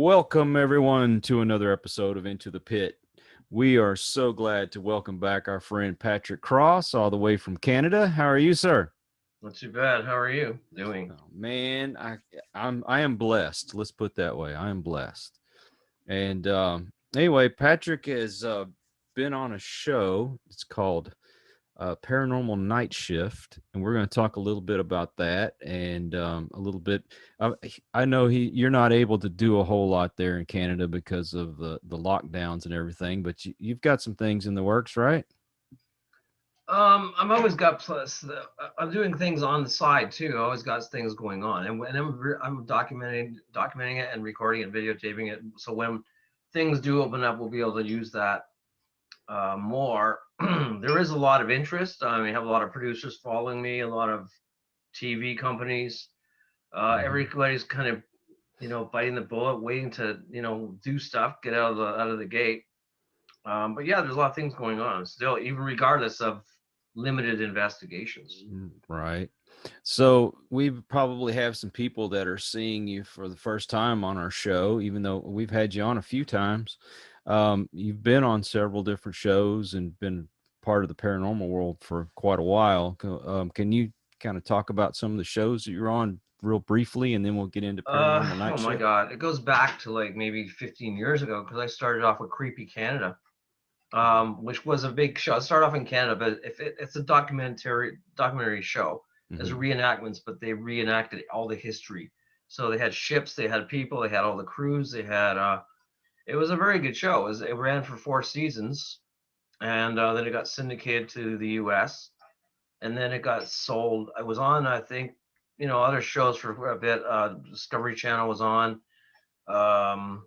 Welcome, everyone, to another episode of Into the Pit. We are so glad to welcome back our friend Patrick Cross, all the way from Canada. How are you, sir? Not too bad. How are you doing? Oh, man, I am blessed. Let's put it that way. I am blessed. And anyway, Patrick has been on a show. It's called Paranormal Nightshift, and we're going to talk a little bit about that and a little bit. I know you're not able to do a whole lot there in Canada because of the lockdowns and everything, but you've got some things in the works, right? I've always got plus. I'm doing things on the side too. I always got things going on, and I'm documenting it and recording and videotaping it. So when things do open up, we'll be able to use that more. There is a lot of interest. I have a lot of producers following me, a lot of TV companies. Hmm. Everybody's kind of biting the bullet, waiting to do stuff, get out of the gate. But yeah, there's a lot of things going on still, even regardless of limited investigations. Right. So we probably have some people that are seeing you for the first time on our show, even though we've had you on a few times. You've been on several different shows and been part of the paranormal world for quite a while. Can you kind of talk about some of the shows that you're on real briefly, and then we'll get into Paranormal Night Oh my Shift? God, it goes back to like maybe 15 years ago because I started off with Creepy Canada, which was a big show. I started off in Canada, but it's a documentary show. There's Mm-hmm. reenactments, but they reenacted all the history. So they had ships, they had people, they had all the crews, they had. It was a very good show. It ran for 4 seasons, and then it got syndicated to the U.S. and then it got sold. I was on, I think, other shows for a bit. Discovery Channel was on. Um,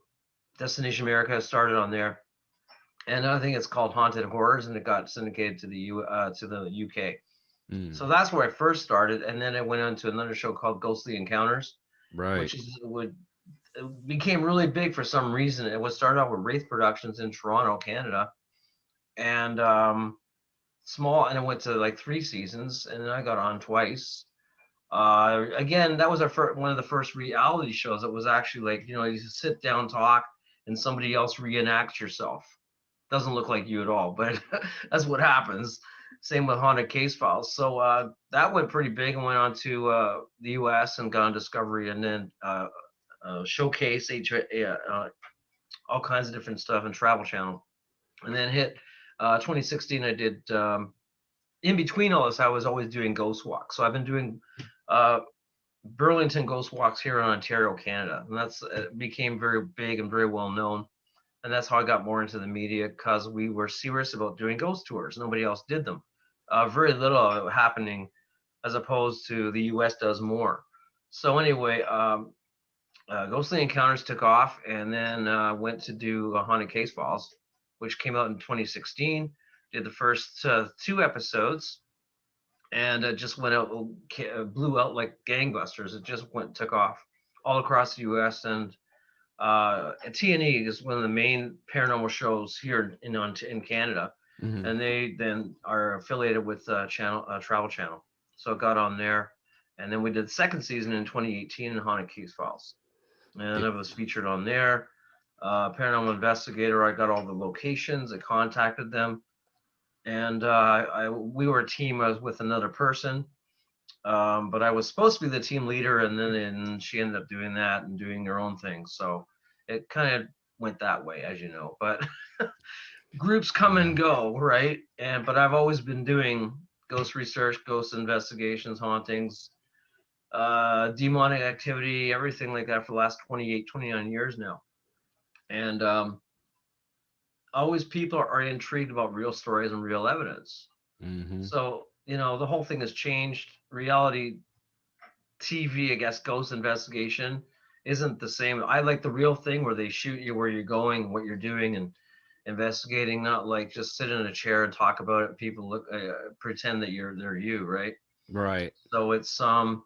Destination America started on there, and I think it's called Haunted Horrors, and it got syndicated to the UK. So Mm, that's where I first started, and then I went on to another show called Ghostly Encounters, right. which it became really big for some reason. It was started off with Wraith Productions in Toronto, Canada, and small, and it went to like 3 seasons, and then I got on twice. Again, that was one of the first reality shows that was actually like, you sit down, talk, and somebody else reenacts yourself. Doesn't look like you at all, but that's what happens. Same with Haunted Case Files. So that went pretty big and went on to the US and got on Discovery, and then Showcase, all kinds of different stuff, and Travel Channel. And then hit 2016, I did. In between all this, I was always doing ghost walks. So I've been doing uh, Burlington Ghost Walks here in Ontario, Canada, and that's became very big and very well known. And that's how I got more into the media because we were serious about doing ghost tours. Nobody else did them. Very little of it happening, as opposed to the U.S. does more. So anyway, Ghostly Encounters took off, and then went to do Haunted Case Files, which came out in 2016. Did the first 2 episodes, and it just went out, blew out like gangbusters. It just took off all across the U.S. and T&E is one of the main paranormal shows here in Canada, Mm-hmm. and they then are affiliated with Travel Channel. So it got on there, and then we did the second season in 2018 in Haunted Case Files, and It, it was featured on there. Paranormal Investigator, I got all the locations, I contacted them, and we were a team. I was with another person, but I was supposed to be the team leader, and she ended up doing that and doing her own thing. So it kind of went that way, as you know. But groups come yeah. and go, right? But I've always been doing ghost research, ghost investigations, hauntings, demonic activity, everything like that for the last 28, 29 years now. And always people are intrigued about real stories and real evidence. Mm-hmm. So, the whole thing has changed. Reality TV, I guess, ghost investigation isn't the same. I like the real thing where they shoot you where you're going, what you're doing, and investigating. Not like just sit in a chair and talk about it. And people pretend that they're you, right? Right. So it's Haunted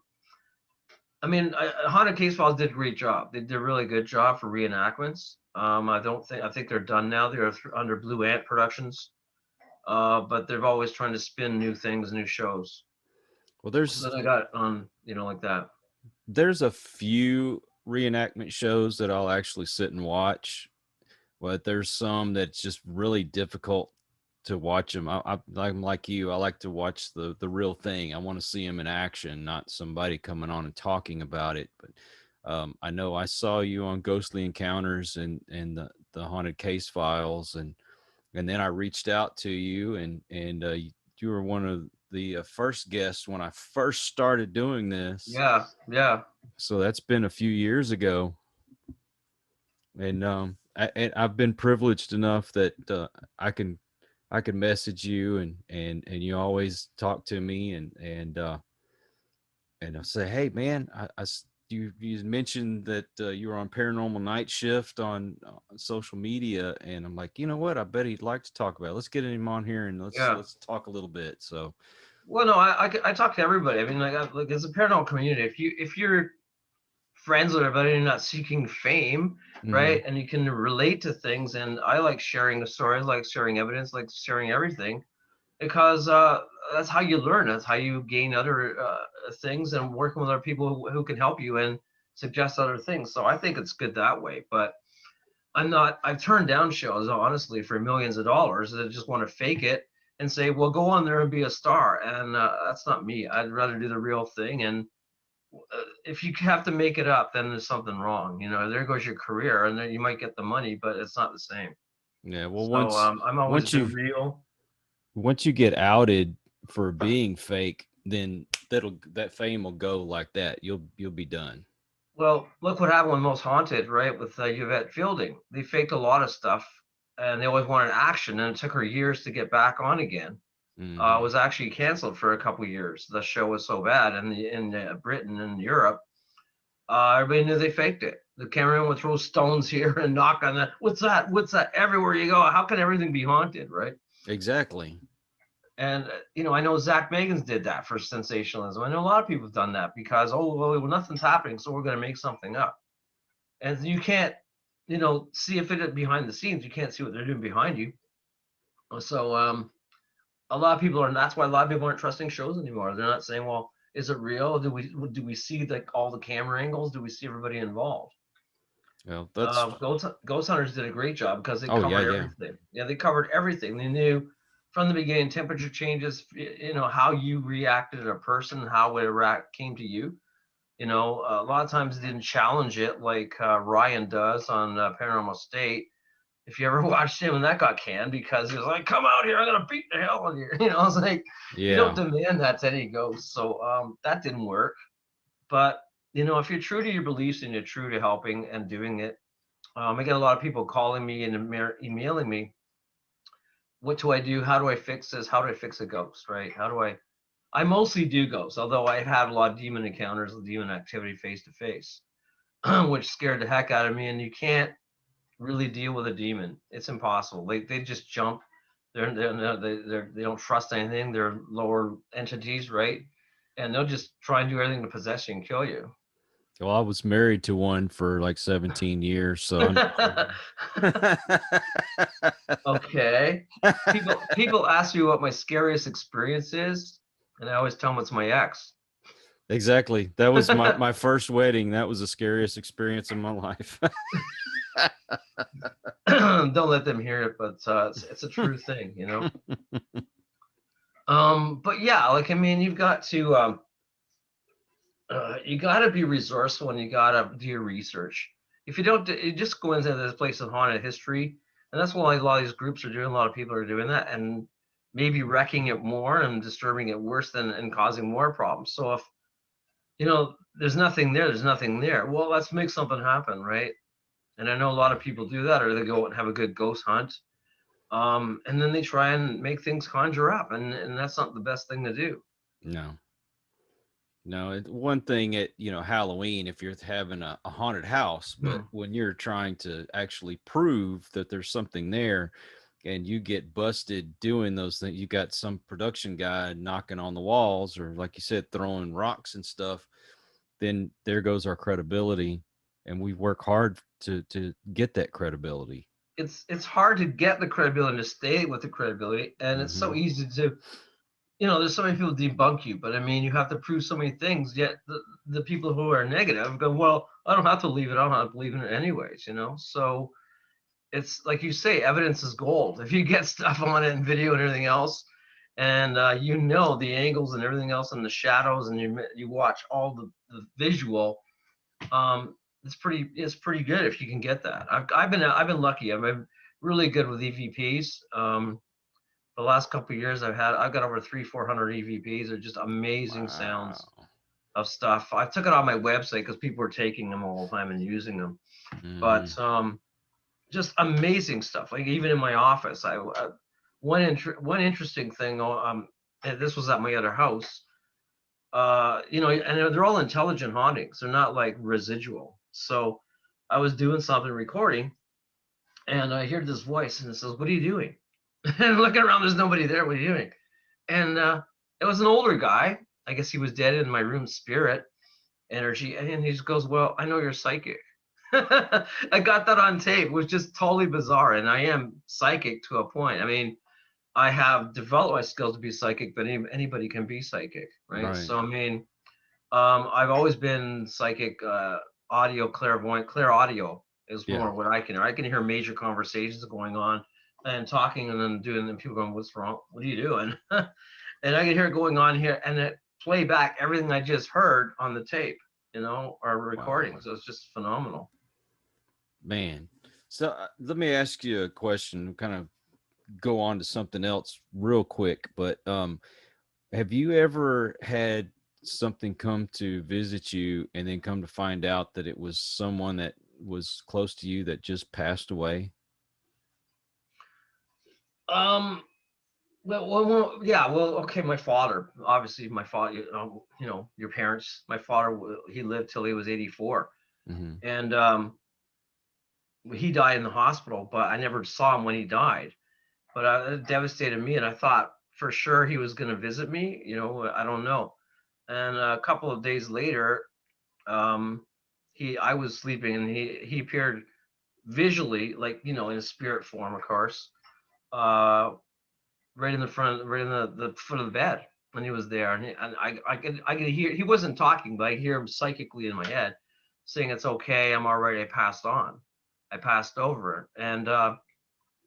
Case Files did a great job. They did a really good job for reenactments. I think they're done now. They're under Blue Ant Productions, but they're always trying to spin new things, new shows. Well, So then I got on, like that. there's a few reenactment shows that I'll actually sit and watch, but there's some that's just really difficult to watch them. I'm like you. I like to watch the real thing. I want to see them in action, not somebody coming on and talking about it. But I know I saw you on Ghostly Encounters and the Haunted Case Files, and then I reached out to you, and you were one of the first guests when I first started doing this. Yeah, yeah, So that's been a few years ago, and I've been privileged enough that I can I can message you, and you always talk to me, and I say, hey man, you mentioned that you were on Paranormal Night Shift on social media, and I'm like, you know what? I bet he'd like to talk about it. Let's get him on here and yeah. let's talk a little bit. So, Well, no, I talk to everybody. I mean, like as a paranormal community, if you're friends with everybody, you're not seeking fame, hmm right? And you can relate to things. And I like sharing the stories, like sharing evidence, like sharing everything, because that's how you learn. That's how you gain other things, and working with other people who can help you and suggest other things. So I think it's good that way. But I'm not. I've turned down shows honestly for millions of dollars that just want to fake it and say, "Well, go on there and be a star." And that's not me. I'd rather do the real thing. And if you have to make it up, then there's something wrong. You know, there goes your career, and then you might get the money, but it's not the same. yeah, well, So I'm always once been you real. once you get outed for being fake, then that fame will go like that. You'll be done. Well, look what happened with Most Haunted, right? With Yvette Fielding, they faked a lot of stuff, and they always wanted action, and it took her years to get back on again. hmm Was actually canceled for a couple of years. The show was so bad in Britain and Europe. Everybody knew they faked it. The cameraman would throw stones here and knock on that. What's that? What's that? Everywhere you go, how can everything be haunted, right? Exactly. And I know Zach Bagans did that for sensationalism. I know a lot of people have done that because well, nothing's happening, so we're going to make something up. And you can't, see if it behind the scenes. You can't see what they're doing behind you. So a lot of people are. That's why a lot of people aren't trusting shows anymore. They're not saying, well, is it real? Do we see like all the camera angles? Do we see everybody involved? Well, that's Ghost Hunters did a great job because they oh yeah, covered yeah. everything. Yeah, they covered everything. They knew from the beginning temperature changes, how you reacted to a person, how it came to you. A lot of times they didn't challenge it like Ryan does on Paranormal State. If you ever watched him, and that got canned because he was like, "Come out here, I'm gonna beat the hell out of you." It's like you don't Yeah. demand that to any ghost. So that didn't work. But if you're true to your beliefs and you're true to helping and doing it, I get a lot of people calling me and emailing me. What do I do? How do I fix this? How do I fix a ghost? Right? How do I? I mostly do ghosts, although I had a lot of demon encounters, demon activity face to face, which scared the heck out of me. And you can't really deal with a demon. It's impossible. They just jump. They don't trust anything. They're lower entities, right? And they'll just try and do everything to possess you and kill you. Well, I was married to one for like 17 years, so I Okay. People ask me what my scariest experience is, and I always tell them it's my ex. exactly. That was my first wedding. That was the scariest experience of my life. Don't let them hear it, but it's a true thing. But yeah, like I mean, you got to be resourceful and you got to do your research. If you don't, you just go into this place of haunted history, and that's why a lot of these groups are doing. A lot of people are doing that, and maybe wrecking it more and disturbing it worse than and causing more problems. So if there's nothing there, there's nothing there. Well, let's make something happen, right? And I know a lot of people do that, or they go and have a good ghost hunt, and then they try and make things conjure up, and that's not the best thing to do. No. No, one thing at Halloween, if you're having a haunted house, but when you're trying to actually prove that there's something there, and you get busted doing those things, you got some production guy knocking on the walls, or like you said, throwing rocks and stuff, then there goes our credibility, and we work hard to get that credibility. It's hard to get the credibility and to stay with the credibility, and it's so hmm easy to there's so many people debunk you, but I mean, you have to prove so many things. Yet the people who are negative go, well, I don't have to believe it. I don't have to believe in it anyways. So it's like you say, evidence is gold. If you get stuff on it and video and everything else, and the angles and everything else and the shadows, and you watch all the visual, it's pretty good if you can get that. I've been lucky. I've been really good with EVPs. The last couple of years I've got over 400 EVPs. They're just amazing sounds Wow. of stuff. I took it on my website because people were taking them all the time and using them. Hmm. But just amazing stuff. Like even in my office, one interesting thing. And this was at my other house. And they're all intelligent hauntings. They're not like residual. So I was doing something recording, and I hear this voice, and it says, "What are you doing?" And looking around, there's nobody there. What are you doing? And it was an older guy. I guess he was dead in my room spirit energy. And he just goes, "Well, I know you're psychic." I got that on tape. It was just totally bizarre. And I am psychic to a point. I mean, I have developed my skills to be psychic, but anybody can be psychic, right? Right. So, I mean, I've always been psychic, audio clairvoyant. Clear audio is Yeah. more what I can hear. I can hear major conversations going on and talking and then doing, and people going, "What's wrong? What are you doing?" And I can hear it going on here and it play back everything I just heard on the tape, or Wow. recording. So it's just phenomenal. Man. So let me ask you a question, kind of go on to something else real quick, but have you ever had something come to visit you and then come to find out that it was someone that was close to you that just passed away? Um, well, yeah, well, okay. My father, obviously, my father, your parents. My father, he lived till he was 84, Hmm. and he died in the hospital. But I never saw him when he died. But it devastated me, and I thought for sure he was going to visit me. I don't know. And a couple of days later, um, I was sleeping, and he appeared visually, like in a spirit form, of course, uh, right in the front, right in the foot of the bed when he was there, and I could hear he wasn't talking, but I hear him psychically in my head saying, "It's okay, I'm all right. I passed on, I passed over it," and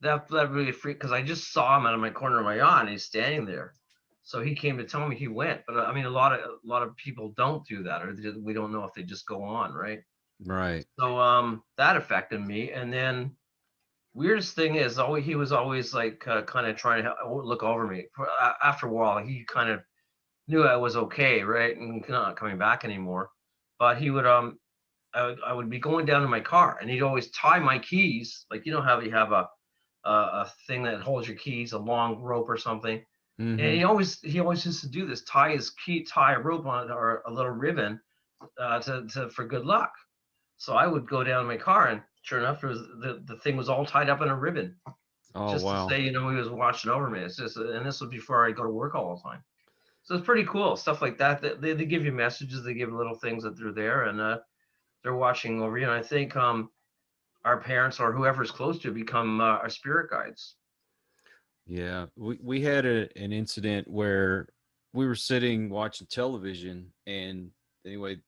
that really freaked because I just saw him out of my corner of my eye, and he's standing there. So he came to tell me he went, but I mean, a lot of people don't do that, or we don't know if they just go on, right? Right. So that affected me, and then weirdest thing is always he was always like kind of trying to look over me. After a while, he kind of knew I was okay, right, and not coming back anymore. But he would I would be going down to my car, and he'd always tie my keys, like how you have a thing that holds your keys, a long rope or something. And Hmm. he always used to do this, tie a rope on it or a little ribbon to for good luck. So I would go down to my car, and sure enough, there was the thing was all tied up in a ribbon, Oh, just to wow. say, he was watching over me. It's just, and this was before I go to work all the time. So it's pretty cool stuff like that. They give you messages, they give little things that they're there, and they're watching over you. And I think our parents or whoever's close to become our spirit guides. Yeah. We had an incident where we were sitting watching television, and anyway,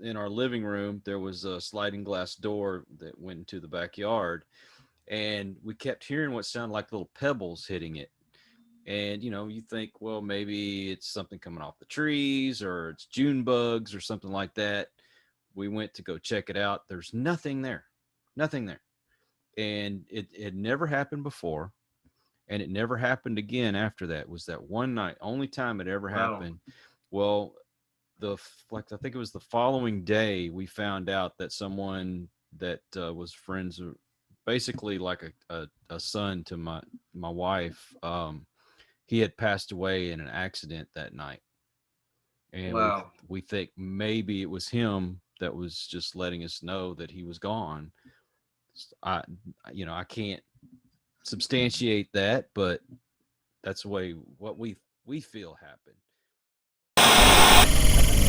in our living room, there was a sliding glass door that went into the backyard, and we kept hearing what sounded like little pebbles hitting it. And you think, well, maybe it's something coming off the trees or it's June bugs or something like that. We went to go check it out. There's nothing there, nothing there. And it had never happened before, and it never happened again after that. It was that one night, only time it ever Wow. happened. Well, like I think it was the following day, we found out that someone that was friends, basically like a son to my wife, he had passed away in an accident that night, and Wow. we think maybe it was him that was just letting us know that he was gone. I I can't substantiate that, but that's the way what we feel happened.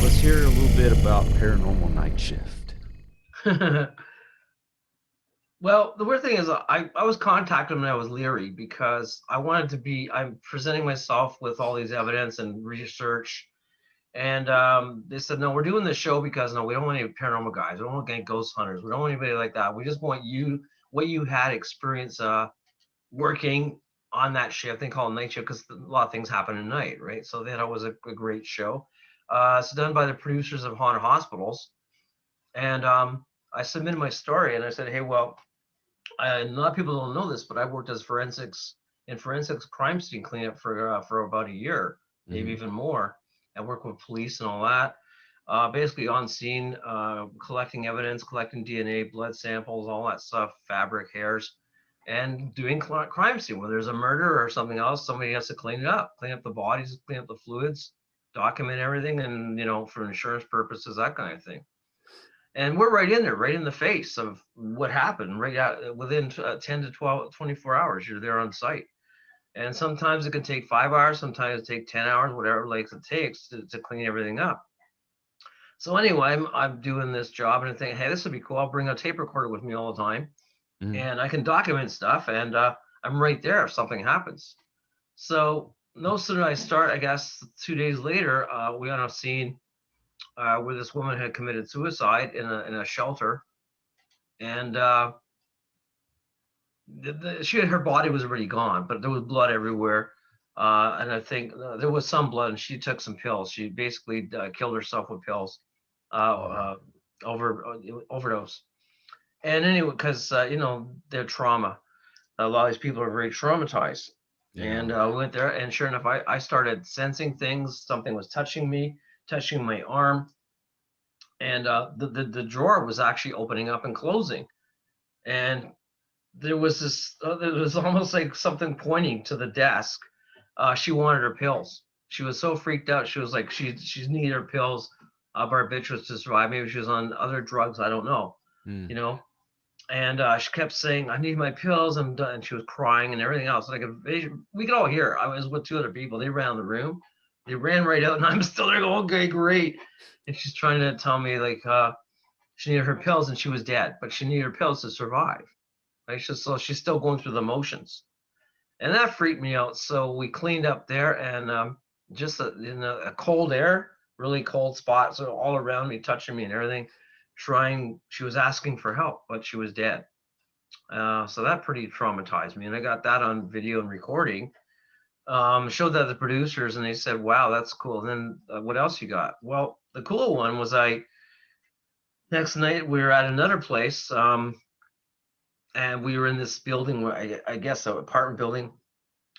Let's hear a little bit about Paranormal Night Shift. Well, the weird thing is, I was contacted when I was leery because I wanted to be. I'm presenting myself with all these evidence and research, and they said, no, we're doing this show because no, we don't want any paranormal guys. We don't want any ghost hunters. We don't want anybody like that. We just want you, what you had experience working on that shift. They call it night shift because a lot of things happen at night, right? So they thought it was a great show. It's done by the producers of Haunted Hospitals, and I submitted my story and I said, hey, well, a lot of people don't know this, but I worked as forensics crime scene cleanup for about a year, maybe Mm-hmm. even more. I worked with police and all that. Basically on scene, collecting evidence, collecting DNA, blood samples, all that stuff, fabric, hairs, and doing crime scene. When there's a murder or something else, somebody has to clean up the bodies, clean up the fluids, document everything, and for insurance purposes, that kind of thing. And we're right in there, right in the face of what happened, right out within 10 to 12, 24 hours. You're there on site. And sometimes it can take 5 hours, sometimes it take 10 hours, whatever length it takes to clean everything up. So anyway, I'm doing this job and I think, hey, this would be cool. I'll bring a tape recorder with me all the time Mm-hmm. and I can document stuff, and I'm right there if something happens. So no sooner I start, I guess 2 days later, we on a scene where this woman had committed suicide in a shelter, and her body was already gone, but there was blood everywhere. And I think there was some blood, and she took some pills. She basically killed herself with pills, uh, overdose. And anyway, because their trauma, a lot of these people are very traumatized. Yeah. And we went there, and sure enough, I started sensing things. Something was touching me, touching my arm, and the drawer was actually opening up and closing. And there was almost like something pointing to the desk. She wanted her pills. She was so freaked out. She was like, she's needed her pills, barbiturates to survive. Maybe she was on other drugs, I don't know, Mm. you know. And she kept saying, I need my pills, I'm done. And she was crying and everything else. Like we could all hear. I was with two other people. They ran the room. They ran right out, and I'm still there going, okay, great. And she's trying to tell me like she needed her pills and she was dead, but she needed her pills to survive. Right? So she's still going through the motions, and that freaked me out. So we cleaned up there, and just in a cold air, really cold spots all around me, touching me and everything. She was asking for help, but she was dead. So that pretty traumatized me, and I got that on video and recording. Showed that to the producers, and they said, "Wow, that's cool." And then what else you got? Well, the cool one was I next night we were at another place. And we were in this building where I guess an apartment building.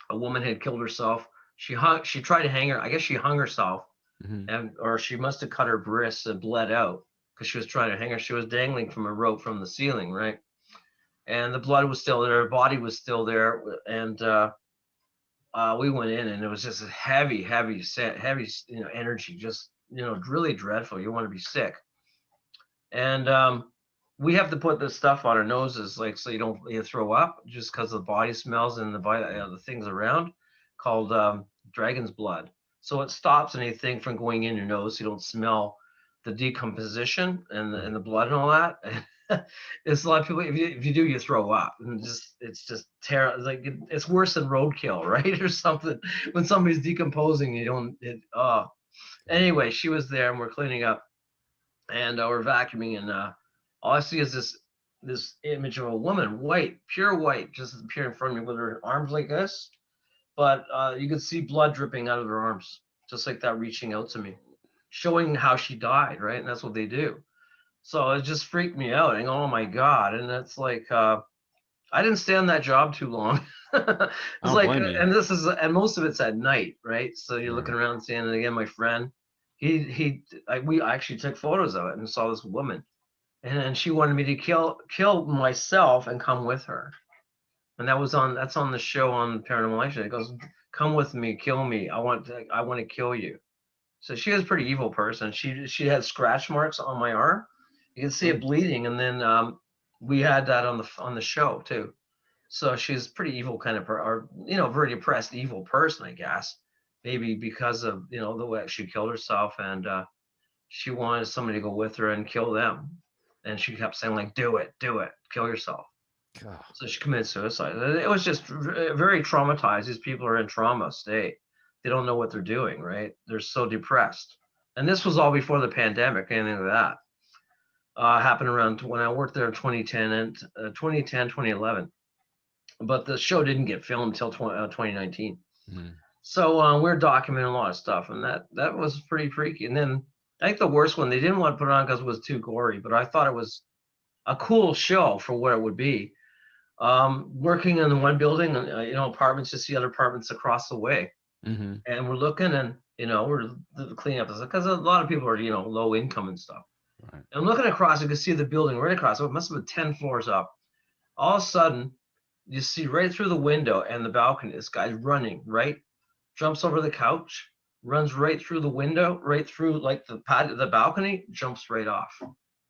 A woman had killed herself. She tried to hang her. I guess she hung herself, Mm-hmm. and or she must have cut her wrists and bled out because she was trying to hang her. She was dangling from a rope from the ceiling, right? And the blood was still there. Her body was still there, and we went in, and it was just a heavy energy, just really dreadful. You want to be sick, and we have to put this stuff on our noses, like so you don't throw up, just because the body smells and the things around, called dragon's blood. So it stops anything from going in your nose. So you don't smell the decomposition and the blood and all that. It's a lot of people. If you do, you throw up, and it's just terrible. Like it's worse than roadkill, right, or something. When somebody's decomposing, you don't. Anyway, she was there, and we're cleaning up, and we're vacuuming, and all I see is this image of a woman, white, pure white, just appear in front of me with her arms like this, but you could see blood dripping out of her arms, just like that, reaching out to me, showing how she died, right? And that's what they do. So it just freaked me out, and oh my god! And it's like I didn't stay on that job too long. I It's don't like, blame you. and most of it's at night, right? So you're looking Right. around and seeing, and again, my friend, we actually took photos of it and saw this woman, and she wanted me to kill myself and come with her. And that's on the show on Paranormal Nightshade. It goes, come with me, kill me. I want to kill you. So she was a pretty evil person. She had scratch marks on my arm. You can see Oh, it bleeding, and then we had that on the show too. So she's a pretty evil kind of or very depressed, evil person, I guess. Maybe because of the way she killed herself, and she wanted somebody to go with her and kill them. And she kept saying like, do it, kill yourself. God. So she committed suicide. It was just very traumatized. These people are in trauma state. They don't know what they're doing, right? They're so depressed. And this was all before the pandemic, anything like that. Happened around when I worked there in 2010 and 2010, 2011. But the show didn't get filmed until 2019. Mm. So we're documenting a lot of stuff, and that was pretty freaky. And then I think the worst one they didn't want to put it on because it was too gory, but I thought it was a cool show for what it would be. Working in the one building, apartments, just the other apartments across the way, Mm-hmm. and we're looking, and we're cleaning up because a lot of people are low income and stuff. Right. And looking across, you can see the building right across. So it must have been 10 floors up. All of a sudden, you see right through the window and the balcony, this guy's running, right? Jumps over the couch, runs right through the window, right through like the balcony, jumps right off.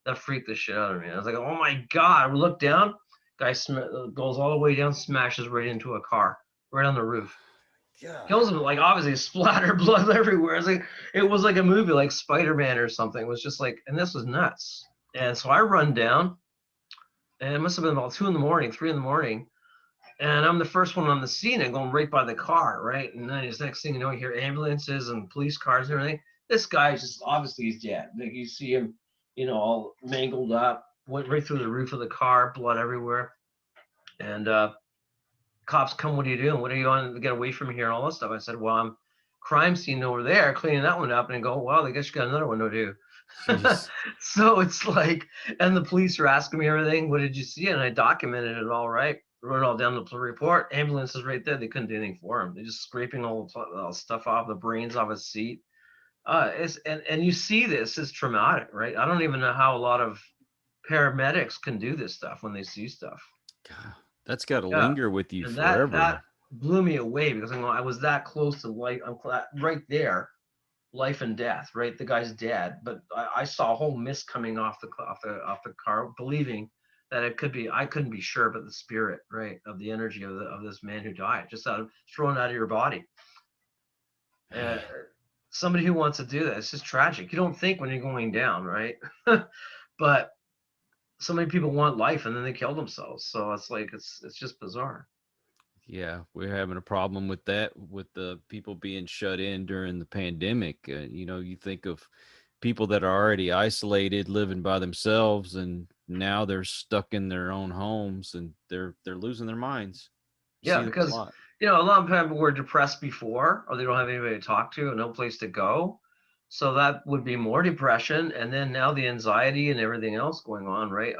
That freaked the shit out of me. I was like, oh my God. We look down, guy goes all the way down, smashes right into a car, right on the roof. God. Kills him, like obviously splatter blood everywhere. It was like a movie like Spider-Man or something. It was just like, and this was nuts. And so I run down, and it must have been about 2 in the morning, 3 in the morning, and I'm the first one on the scene and going right by the car, right? And then his next thing you know, you hear ambulances and police cars and everything. This guy's just obviously he's dead. Like you see him, all mangled up, went right through the roof of the car, blood everywhere. And cops come, what are you doing? What are you on to get away from here? And all this stuff. I said, well, I'm crime scene over there, cleaning that one up, and go, well, I guess you got another one to do. Jeez. So it's like, and the police are asking me everything. What did you see? And I documented it all, right. Wrote it all down the report. Ambulance is right there. They couldn't do anything for him. They're just scraping all the stuff off, the brains off his seat. And you see this is traumatic, right? I don't even know how a lot of paramedics can do this stuff when they see stuff. God. That's got to Yeah, linger with you and that forever. blew me away because I was that close to life. I'm right there, life and death. Right, the guy's dead, but I saw a whole mist coming off the car, believing that it could be. I couldn't be sure, but the spirit, right, of the energy of this man who died, just thrown out of your body. Uh, Somebody who wants to do that, it's just tragic. You don't think when you're going down, right? But so many people want life and then they kill themselves. So it's like it's just bizarre. Yeah, we're having a problem with that, with the people being shut in during the pandemic. You think of people that are already isolated, living by themselves, and now they're stuck in their own homes, and they're losing their minds. You Yeah, see that a because lot. a lot of people were depressed before, or they don't have anybody to talk to, and no place to go. So that would be more depression, and then now the anxiety and everything else going on, right?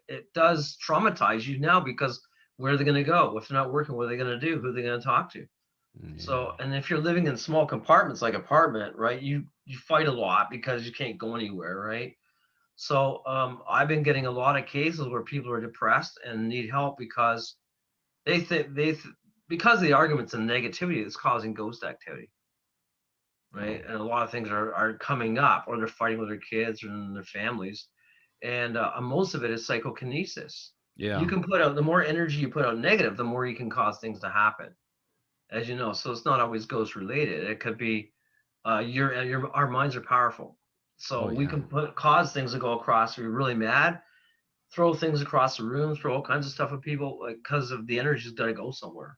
It does traumatize you now because where are they going to go if they're not working? What are they going to do? Who are they going to talk to? Yeah, So, and if you're living in small compartments like apartment, right? You fight a lot because you can't go anywhere, right? So I've been getting a lot of cases where people are depressed and need help because they think because the arguments and negativity that's causing ghost activity, right? oh, And a lot of things are coming up, or they're fighting with their kids and their families, and most of it is psychokinesis. You yeah, can put out the more energy you put out negative, the more you can cause things to happen, as you know. So it's not always ghost related. It could be your our minds are powerful, oh so we yeah, can cause things to go across. We're really mad, throw things across the room, throw all kinds of stuff at people, like because of the energy's got to go somewhere.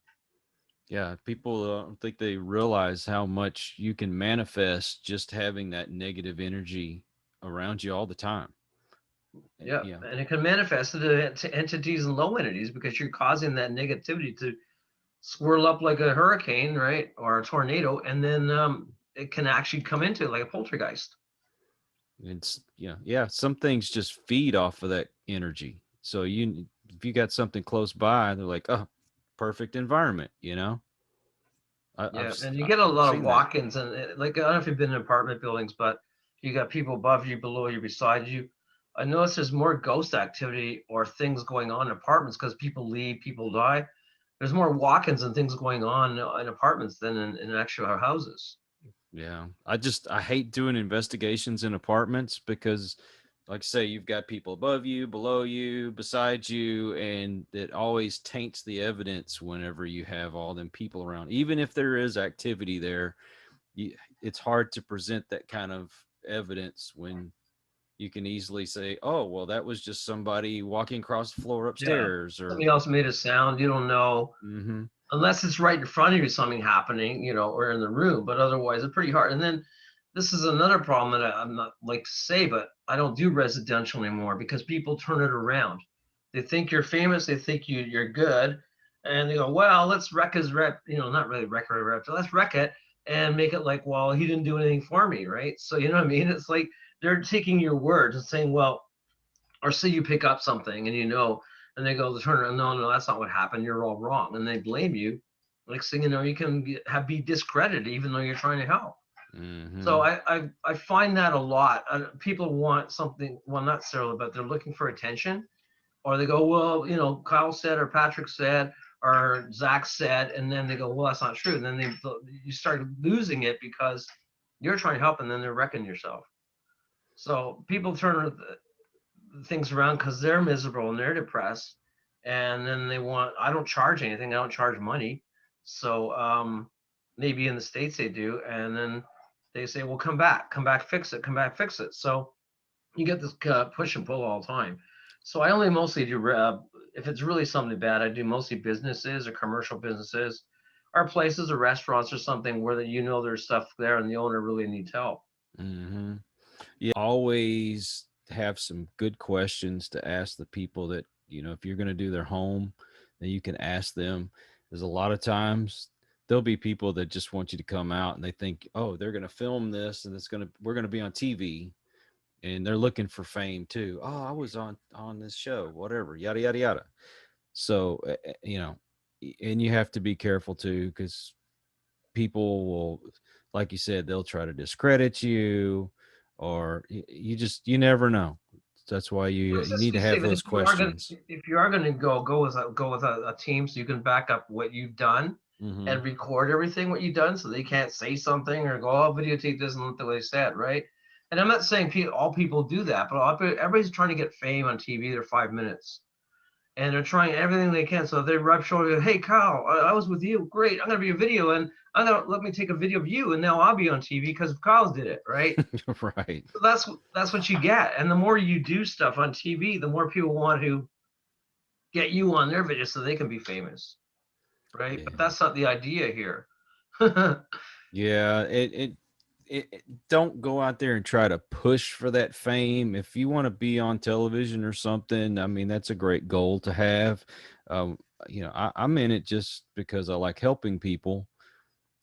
yeah. People don't think they realize how much you can manifest just having that negative energy around you all the time. Yeah, Yeah, and it can manifest to entities and low entities because you're causing that negativity to swirl up like a hurricane, right, or a tornado, and then it can actually come into it like a poltergeist. it's yeah. Some things just feed off of that energy. So if you got something close by, they're like, oh, perfect environment. Yeah, and you I've get a lot of seen that. walk-ins, and like I don't know if you've been in apartment buildings, but you got people above you, below you, beside you. I notice there's more ghost activity or things going on in apartments because people leave, people die. There's more walk-ins and things going on in apartments than in actual houses. Yeah, I hate doing investigations in apartments because, like I say, you've got people above you, below you, beside you, and it always taints the evidence whenever you have all them people around. Even if there is activity there, it's hard to present that kind of evidence when you can easily say, oh, well, that was just somebody walking across the floor Yeah. upstairs, or Something else made a sound. You don't know mm-hmm. unless it's right in front of you, something happening, or in the room. But otherwise, it's pretty hard. And then this is another problem that I'm not like to say, but I don't do residential anymore because people turn it around. They think you're famous. They think you're good, and they go, well, let's wreck his rep. Not really wreck her rep. Let's wreck it and make it like, well, he didn't do anything for me, right? So you know what I mean? It's like they're taking your words and saying, well, or say you pick up something and they go to turn around, no, that's not what happened. You're all wrong, and they blame you. Next thing you know, you can be discredited even though you're trying to help. Mm-hmm. So I find that a lot. People want something, well, not necessarily, but they're looking for attention, or they go, well, Kyle said, or Patrick said, or Zach said, and then they go, well, that's not true. And then you start losing it because you're trying to help, and then they're wrecking yourself. So people turn things around because they're miserable and they're depressed, and then I don't charge anything, I don't charge money. So maybe in the States they do, and then they say, well, come back, fix it, come back, fix it. So you get this push and pull all the time. So I only mostly do if it's really something bad, I do mostly businesses or commercial businesses or places or restaurants or something where there's stuff there and the owner really needs help. Mm-hmm. Yeah, always have some good questions to ask the people that, if you're going to do their home, then you can ask them. There's a lot of times there'll be people that just want you to come out and they think, oh, they're going to film this and we're going to be on TV, and they're looking for fame too. Oh, I was on this show, whatever, yada, yada, yada. So, and you have to be careful too, because people will, like you said, they'll try to discredit you, or you never know. That's why you Let's you just need be to have safe. And those questions. if you are gonna go with a team, so you can back up what you've done Mm-hmm. and record everything what you've done, so they can't say something or go, "Oh, videotape this and the way they said," right? And I'm not saying all people do that, but everybody's trying to get fame on TV. They're 5 minutes, and they're trying everything they can. So if they rub shoulders, hey Kyle, I was with you, great. I'm gonna be a video, and I'm gonna let me take a video of you, and now I'll be on TV because Kyle's did it, right? Right. So that's what you get. And the more you do stuff on TV, the more people want to get you on their video so they can be famous, right? But Yeah. that's not the idea here. Yeah. It don't go out there and try to push for that fame. If you want to be on television or something, I mean, that's a great goal to have. Um, I'm in it just because I like helping people.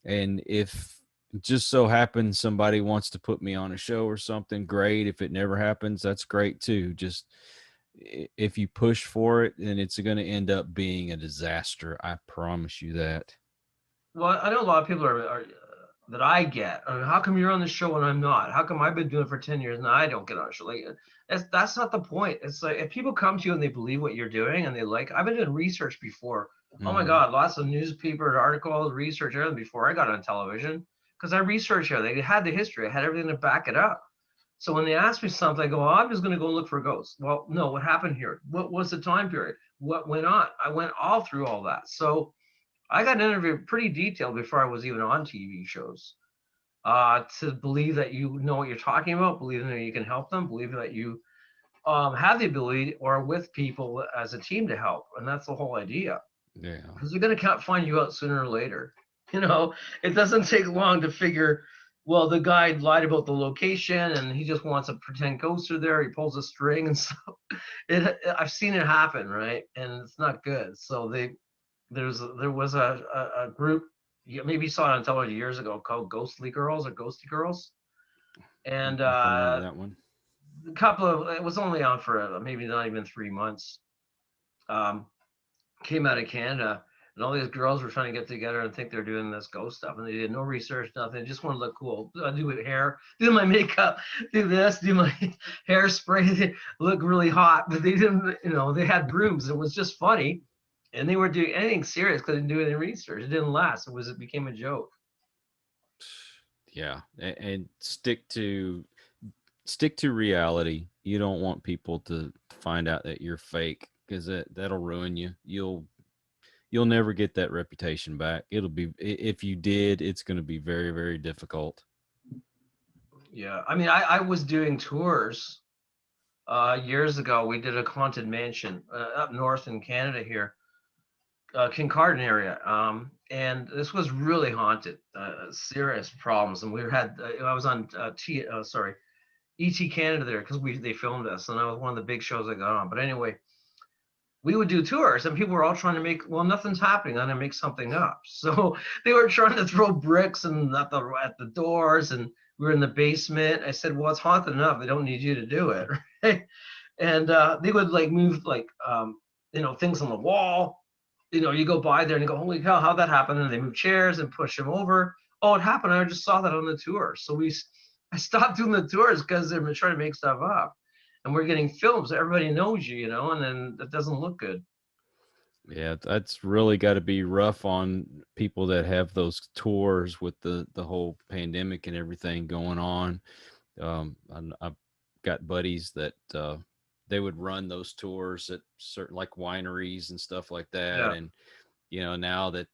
And if it just so happens somebody wants to put me on a show or something, great. If it never happens, that's great too. Just if you push for it, then it's going to end up being a disaster. I promise you that. Well, I know a lot of people are that I get. I mean, how come you're on the show and I'm not? How come I've been doing it for 10 years and I don't get on a show? Like, that's not the point. It's like if people come to you and they believe what you're doing and they like, I've been doing research before. Oh my Mm-hmm. God, lots of newspaper articles, research, everything before I got on television because I researched everything. They had the history, I had everything to back it up. So when they ask me something, I go, oh, I'm just going to go look for ghosts. Well, no, what happened here? What was the time period? What went on? I went all through all that. So I got interviewed pretty detailed before I was even on TV shows. To believe that you know what you're talking about, believe that you can help them, believe that you have the ability or with people as a team to help. And that's the whole idea. Yeah. Because they're going to find you out sooner or later. It doesn't take long to figure, well, the guy lied about the location and he just wants to pretend ghosts are there. He pulls a string and stuff. I've seen it happen, right? And it's not good. So there was a group, you maybe saw it on television years ago, called Ghostly Girls or Ghosty Girls. And I don't remember that one. a couple of, it was only on for maybe not even 3 months. Um, Came out of Canada, and all these girls were trying to get together and think they're doing this ghost stuff, and they did no research, nothing. They just want to look cool. Do my hair, do my makeup, do this, do my hairspray, look really hot. But they didn't, they had brooms. It was just funny, and they weren't doing anything serious because they didn't do any research. It didn't last. It became a joke. Yeah. And stick to reality. You don't want people to find out that you're fake, because that'll ruin you. You'll never get that reputation back. It'll be, if you did, it's going to be very, very difficult. Yeah, I mean, I was doing tours Years ago, we did a haunted mansion up north in Canada here, Kincardine area. And this was really haunted, serious problems. And we had, I was on ET Canada there because they filmed us, and that was one of the big shows I got on. But anyway, we would do tours, and people were all trying to make, well, nothing's happening, I'm gonna make something up. So they were trying to throw bricks and at the doors, and we were in the basement. I said, well, it's haunted enough, they don't need you to do it. Right? And they would like move like things on the wall. You go by there and you go, holy cow, how'd that happen? And they move chairs and push them over. Oh, it happened, I just saw that on the tour. So I stopped doing the tours because they're trying to make stuff up, and we're getting films. Everybody knows you, and then that doesn't look good. Yeah, that's really got to be rough on people that have those tours with the whole pandemic and everything going on. I've got buddies that they would run those tours at certain like wineries and stuff like that, Yeah, and now that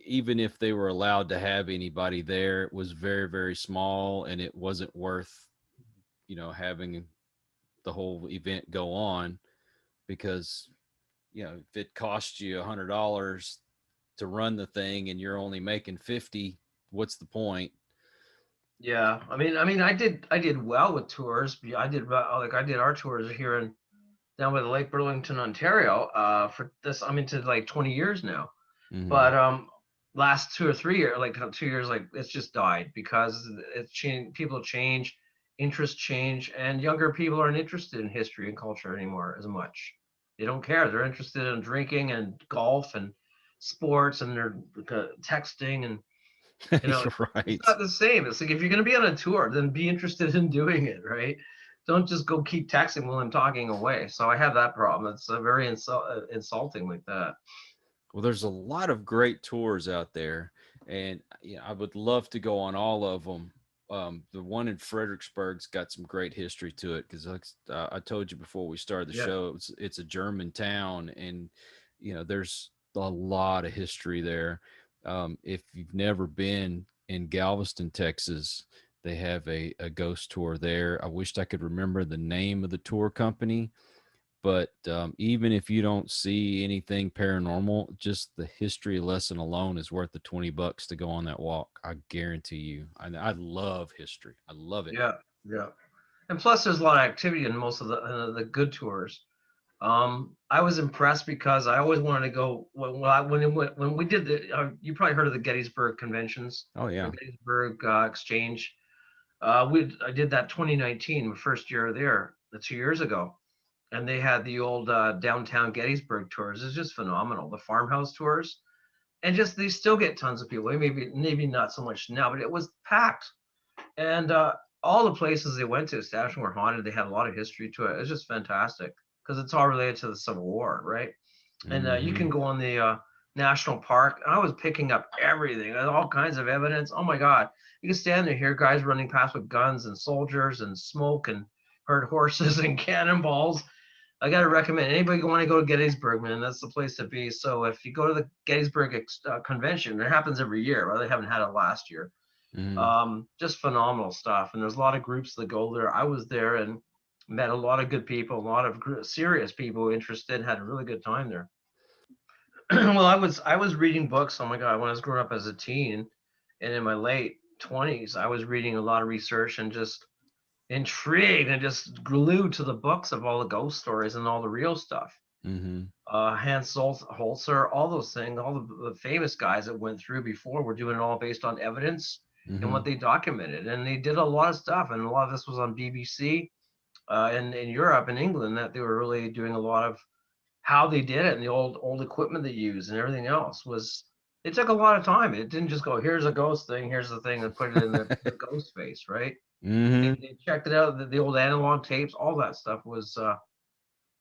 even if they were allowed to have anybody there, it was very, very small, and it wasn't worth having the whole event go on, because if it costs you $100 to run the thing and you're only making 50, what's the point? yeah. I did well with tours. I did our tours here in down by the Lake Burlington, Ontario. For this, I'm into like 20 years now. Mm-hmm. But last 2 or 3 years, like 2 years, like it's just died because it's changed. People change, interests change, and younger people aren't interested in history and culture anymore as much. They don't care. They're interested in drinking and golf and sports, and they're texting, and it's Right. not the same. It's like if you're going to be on a tour, then be interested in doing it, right? Don't just go keep texting while I'm talking away. So I have that problem. It's very insulting like that. Well, there's a lot of great tours out there, and I would love to go on all of them. The one in Fredericksburg's got some great history to it because, like I told you before we started the Yeah. show, it's a German town, and there's a lot of history there. If you've never been in Galveston, Texas, they have a ghost tour there. I wished I could remember the name of the tour company, but even if you don't see anything paranormal, just the history lesson alone is worth the $20 to go on that walk. I guarantee you. I love history. I love it. Yeah. Yeah. And plus, there's a lot of activity in most of the good tours. I was impressed because I always wanted to go when we did you probably heard of the Gettysburg conventions, Oh the yeah. Gettysburg Exchange. I did that 2019, the first year there, 2 years ago, and they had the old downtown Gettysburg tours. It's just phenomenal. The farmhouse tours, and just they still get tons of people. Maybe not so much now, but it was packed. And all the places they went to, establishment were haunted. They had a lot of history to it. It's just fantastic because it's all related to the Civil War, right? And you Mm-hmm. can go on the national park. I was picking up everything, all kinds of evidence. Oh my God. You can stand there, hear guys running past with guns and soldiers and smoke, and heard horses and cannonballs. I got to recommend anybody want to go to Gettysburg, man. That's the place to be. So if you go to the Gettysburg convention, it happens every year. Well, they haven't had it last year. Mm-hmm. Just phenomenal stuff. And there's a lot of groups that go there. I was there and met a lot of good people, a lot of serious people interested. Had a really good time there. Well, I was reading books. Oh my God, when I was growing up as a teen and in my late 20s, I was reading a lot of research and just intrigued and just glued to the books of all the ghost stories and all the real stuff. Mm-hmm. Hans Holzer, all those things, all the famous guys that went through before were doing it all based on evidence and Mm-hmm. what they documented. And they did a lot of stuff, and a lot of this was on BBC in Europe and England, that they were really doing a lot of how they did it, and the old equipment they used and everything else was. It took a lot of time. It didn't just go, here's a ghost thing, here's the thing, and put it in the ghost face, right? Mm-hmm. They checked it out. The old analog tapes, all that stuff was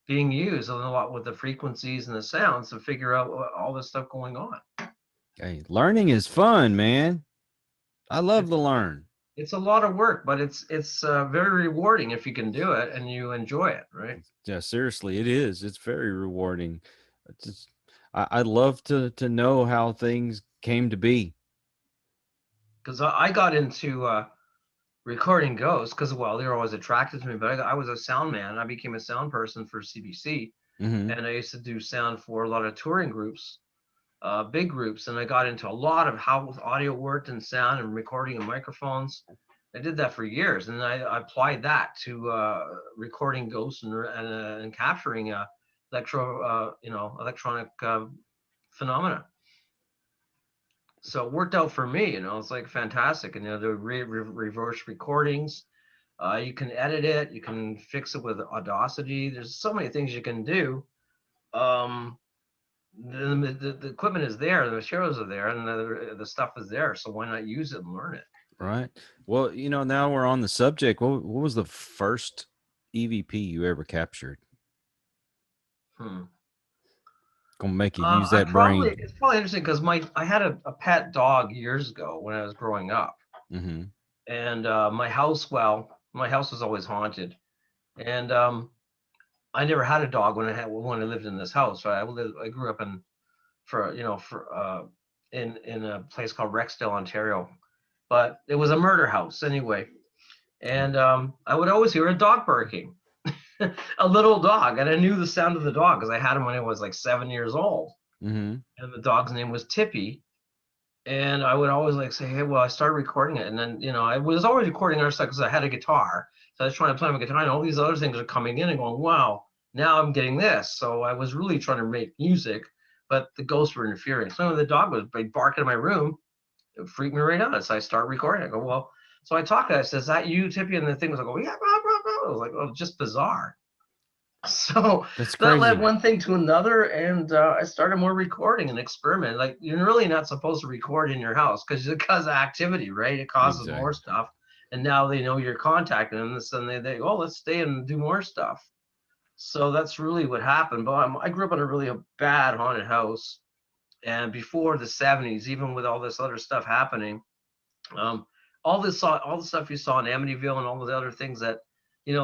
being used, and a lot with the frequencies and the sounds to figure out all this stuff going on. Hey, learning is fun, man. I love It's to learn. it's a lot of work, but it's very rewarding if you can do it and you enjoy it, right? Yeah, seriously, it is. It's very rewarding. It's just, I love to know how things came to be. Because I got into recording ghosts because, well, they were always attracted to me. But I was a sound man. I became a sound person for CBC, Mm-hmm. and I used to do sound for a lot of touring groups, big groups, and I got into a lot of how audio worked and sound and recording and microphones. I did that for years, and I applied that to recording ghosts and capturing electronic phenomena. So it worked out for me. It's like fantastic. And the reverse recordings, you can edit it, you can fix it with Audacity. There's so many things you can do. Um, the equipment is there, the materials are there, and the stuff is there. So why not use it and learn it? Right. Well, now we're on the subject. What was the first EVP you ever captured? Hmm. Gonna make you use I that probably brain. it's probably interesting because I had a pet dog years ago when I was growing up, Mm-hmm. and my house was always haunted, and I never had a dog when I lived in this house. Right? I grew up in a place called Rexdale, Ontario, but it was a murder house anyway. And I would always hear a dog barking, a little dog, and I knew the sound of the dog because I had him when I was like 7 years old, Mm-hmm. and the dog's name was Tippy. And I would always like say, hey, well, I started recording it, and then I was always recording other stuff because I had a guitar, so I was trying to play my guitar, and all these other things are coming in and going, wow, now I'm getting this. So I was really trying to make music, but the ghosts were interfering. So when the dog was barking in my room, it freaked me right out. So I start recording. I go, well, so I talked to it. I said, is that you, Tippy? And the thing was like, oh yeah, blah, blah, blah. I was like, oh, just bizarre. So That's that led crazy. one thing to another, and I started more recording and experiment. Like you're really not supposed to record in your house because it causes activity, right? It causes more Exactly. stuff, and now they know you're contacting them, and they oh, let's stay and do more stuff. So that's really what happened. But I grew up in a really bad haunted house, and before the '70s, even with all this other stuff happening, um, all the stuff you saw in Amityville and all the other things that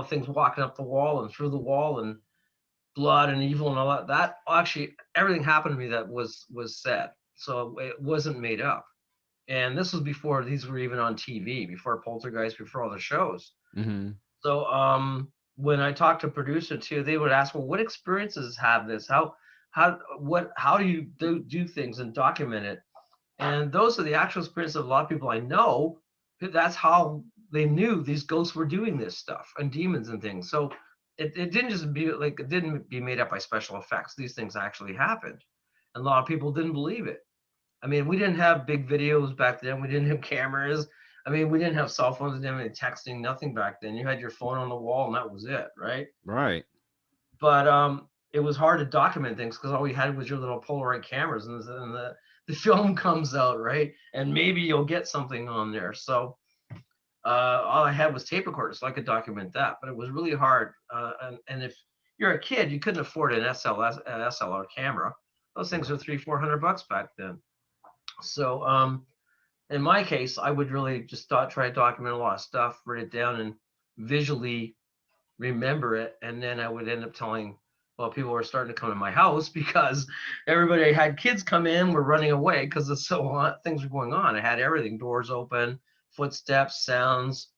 things walking up the wall and through the wall and blood and evil and all that. That actually everything happened to me that was said. So it wasn't made up. And this was before these were even on TV, before Poltergeist, before all the shows. Mm-hmm. So when I talked to producer too, they would ask, well, what experiences have this? How do you do things and document it? And those are the actual experiences of a lot of people I know. That's how they knew these ghosts were doing this stuff and demons and things. So it didn't just be like it didn't be made up by special effects. These things actually happened. And a lot of people didn't believe it. I mean, we didn't have big videos back then. We didn't have cameras. I mean, we didn't have cell phones. We didn't have any texting, nothing back then. You had your phone on the wall and that was it, right? Right. But it was hard to document things because all we had was your little Polaroid cameras, and the film comes out, right? And maybe you'll get something on there. So all I had was tape recorders, so I could document that. But it was really hard. And if you're a kid, you couldn't afford an SLR camera. Those things are $300-400 back then. So in my case, I would really just try to document a lot of stuff, write it down, and visually remember it. And then I would end up telling, well, people were starting to come to my house because everybody had kids come in, were running away because of so hot things were going on. I had everything, doors open, footsteps, sounds,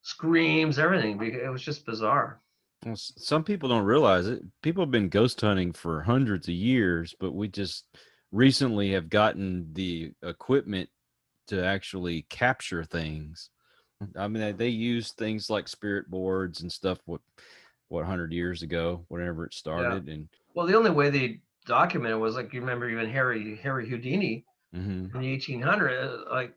screams, everything. It was just bizarre. Well, some people don't realize it. People have been ghost hunting for hundreds of years, but we just recently have gotten the equipment to actually capture things. I mean, they use things like spirit boards and stuff. What 100 years ago, whenever it Yeah. started, and Well, the only way they documented was like you remember even Harry Houdini mm-hmm. in the 1800s, like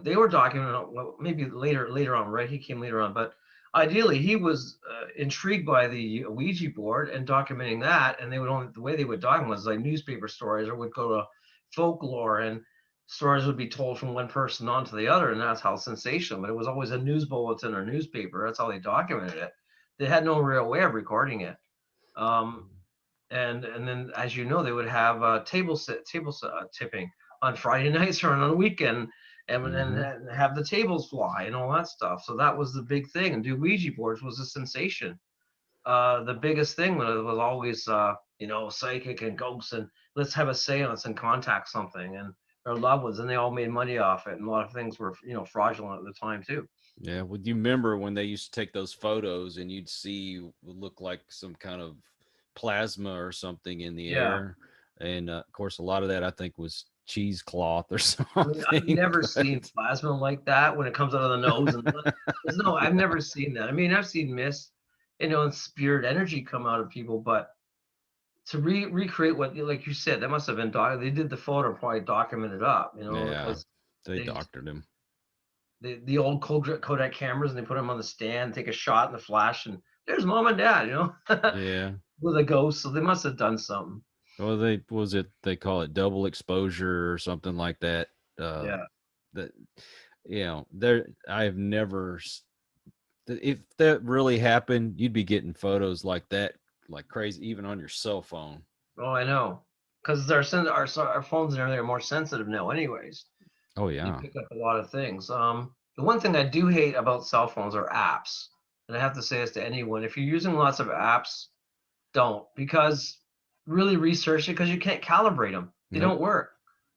they were documenting, well, maybe later on, right? He came later on, but ideally he was intrigued by the Ouija board and documenting that, and they would only the way they would document was like newspaper stories or would go to folklore, and stories would be told from one person on to the other, and that's how sensational. But it was always a news bulletin or newspaper. That's how they documented it. They had no real way of recording it. Um, and then as you know they would have table tipping on Friday nights or on a weekend, Mm-hmm. and have the tables fly and all that stuff. So that was the big thing, and do Ouija boards was a sensation. The biggest thing was always psychic and ghosts and let's have a seance and contact something. And their loved ones, and they all made money off it. And a lot of things were, fraudulent at the time too. Yeah. Well, do you remember when they used to take those photos and you'd see would look like some kind of plasma or something in the Yeah. air? And of course, a lot of that I think was cheesecloth or I mean, I've something. never seen But plasma like that when it comes out of the nose, and there's no, I've never seen that. I mean, I've seen mist, and spirit energy come out of people, but to recreate what, like you said, that must have been they did the photo, probably documented up, yeah, because they they just doctored him. the old Kodak cameras, and they put them on the stand, take a shot in the flash, and there's mom and dad, Yeah. with a ghost. So they must have done something. Well, they was it they call it double exposure or something like that. Yeah. That there I've never if that really happened, you'd be getting photos like that like crazy, even on your cell phone. Oh, I know. Because our phones and everything are more sensitive now, anyways. Oh They yeah. pick up a lot of things. The one thing I do hate about cell phones are apps, and I have to say this to anyone: if you're using lots of apps, don't, because really research it, because you can't calibrate them. They Nope. don't work.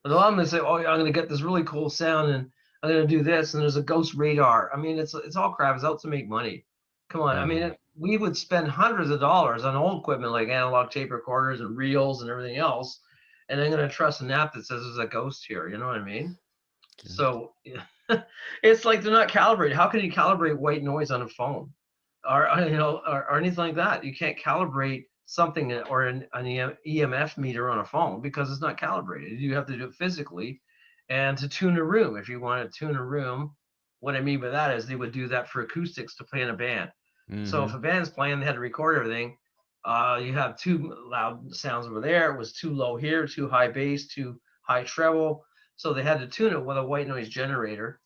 But a lot of them say, "Oh, yeah, I'm going to get this really cool sound, and I'm going to do this," and there's a ghost radar. I mean, it's all crap. It's out to make money. Come on. I mean, Um, we would spend hundreds of dollars on old equipment like analog tape recorders and reels and everything else, and I'm going to trust an app that says there's a ghost here. You know what I mean? So it's like they're not calibrated. How can you calibrate white noise on a phone, or anything like that? You can't calibrate something, or an EMF meter on a phone, because it's not calibrated. You have to do it physically, and to tune a room. If you want to tune a room, what I mean by that is they would do that for acoustics to play in a band. So if mm-hmm. a band's playing, they had to record everything. You have too loud sounds over there. It was too low here, too high bass, too high treble. So they had to tune it with a white noise generator,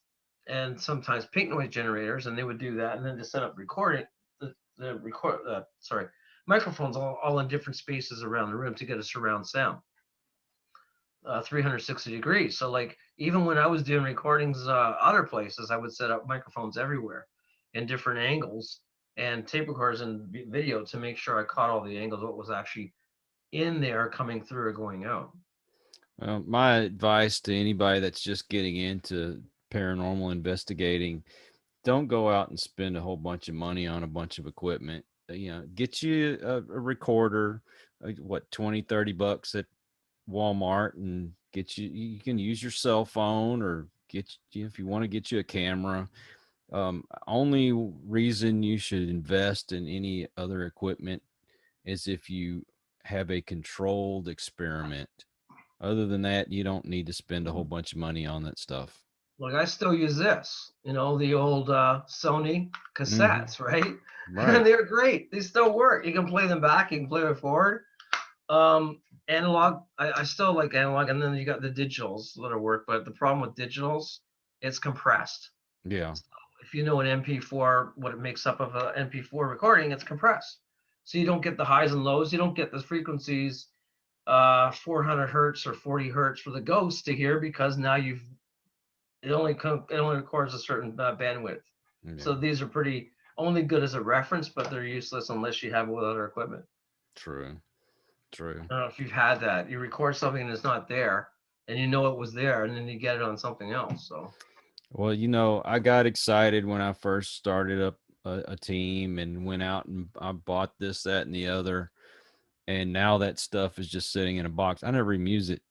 and sometimes pink noise generators, and they would do that, and then to set up recording the record sorry, microphones all in different spaces around the room to get a surround sound, 360 degrees. So like even when I was doing recordings other places, I would set up microphones everywhere in different angles, and tape recorders and video, to make sure I caught all the angles, what was actually in there coming through or going out. My advice to anybody that's just getting into paranormal investigating: don't go out and spend a whole bunch of money on a bunch of equipment. Get you a recorder, what, 20, 30 bucks at Walmart, and you can use your cell phone, or get you, if you want to get you a camera. Only reason you should invest in any other equipment is if you have a controlled experiment. Other than that, you don't need to spend a whole bunch of money on that stuff. Like I still use this, the old Sony Hmm. cassettes, right? And Right. they're great. They still work. You can play them back. You can play them forward. Analog, I still like analog, and then you got the digitals that'll work. But the problem with digitals, it's compressed. Yeah. So if you know an MP4, what it makes up of an MP4 recording, it's compressed. So you don't get the highs and lows. You don't get the frequencies, 400 hertz or 40 hertz for the ghost to hear, because now it only records a certain bandwidth. Yeah. So these are pretty only good as a reference, but they're useless unless you have it with other equipment. True. True. I don't know if you've had that. You record something that's not there, and you know it was there, and then you get it on something else. So Well, I got excited when I first started up a team and went out and I bought this, that, and the other. And now that stuff is just sitting in a box. I never even use it.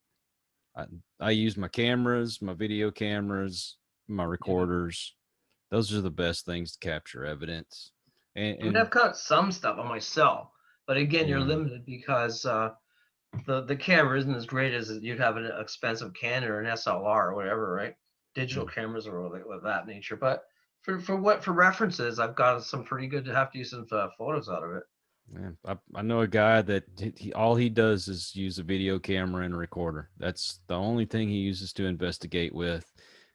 I, I use my cameras, my video cameras, my yeah, recorders. Those are the best things to capture evidence. And, I mean, and I've cut some stuff on myself, but again, you're yeah, limited because the camera isn't as great as you'd have an expensive Canon or an SLR or whatever, right? Digital yeah, cameras or of that nature. But for references, I've got some pretty good to have to use some photos out of it. yeah. I know a guy that all he does is use a video camera and a recorder. That's the only thing he uses to investigate with.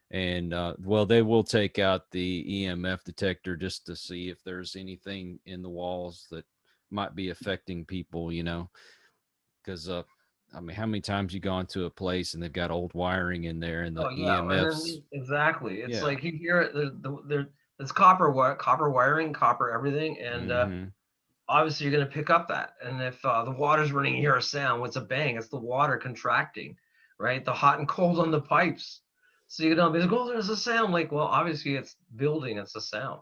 And well, they will take out the EMF detector just to see if there's anything in the walls that might be affecting people, because I mean, how many times you gone to a place and they've got old wiring in there and the Oh yeah, and EMFs? then exactly, it's Yeah. like you hear it. There's copper wiring, copper everything, and Mm-hmm. obviously you're going to pick up that. And if the water's running, you hear a sound. What's a bang? It's the water contracting. right? The hot and cold on the pipes. So you know, they go, oh, there's a sound. Like, well, obviously it's building, it's a sound.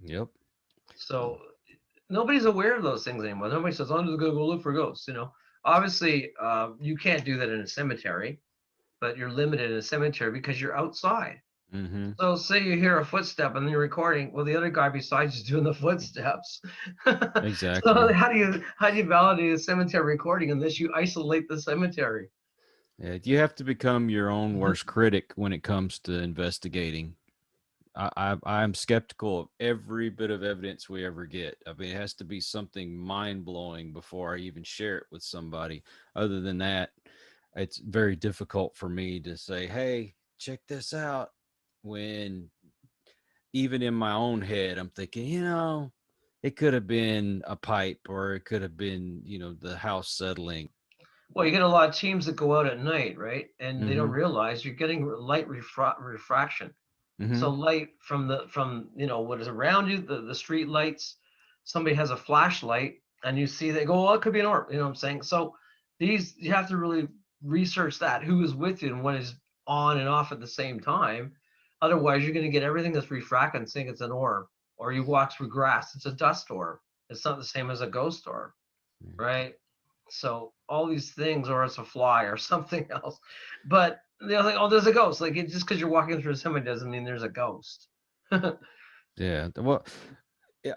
Yep. So nobody's aware of those things anymore. Nobody says, I'm just gonna go look for ghosts. You know, obviously, you can't do that in a cemetery, but you're limited in a cemetery because you're outside. Mm-hmm. So say you hear a footstep and you're recording, well, the other guy besides you is doing the footsteps. So Exactly. how do you validate a cemetery recording unless you isolate the cemetery? Yeah, you have to become your own worst critic when it comes to investigating. I'm skeptical of every bit of evidence we ever get. I mean, it has to be something mind blowing before I even share it with somebody. Other than that, it's very difficult for me to say, "Hey, check this out." When even in my own head, I'm thinking, it could have been a pipe, or it could have been, the house settling. Well, you get a lot of teams that go out at night, right? And they don't Mm-hmm. realize you're getting light refraction. Mm-hmm. So light from what is around you, the street lights. Somebody has a flashlight, and you see they go, well, it could be an orb. You know what I'm saying? So these you have to really research that who is with you and what is on and off at the same time. Otherwise, you're going to get everything that's refracted and think it's an orb, or you walk through grass, it's a dust orb. It's not the same as a ghost orb, right? So all these things, or it's a fly or something else. But they're like, oh, there's a ghost. Like just because you're walking through a cemetery doesn't mean there's a ghost. Yeah. Well, yeah,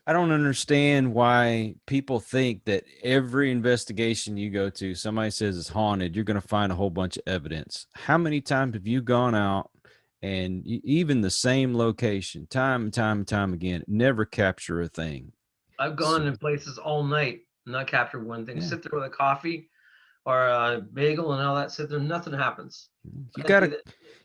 I don't understand why people think that every investigation you go to, somebody says it's haunted, you're going to find a whole bunch of evidence. How many times have you gone out and even the same location, time and time and time again, never capture a thing? I've So, gone in places all night, not captured one thing. yeah, Sit there with a coffee or a bagel and all that. Sit there, nothing happens. you And got to,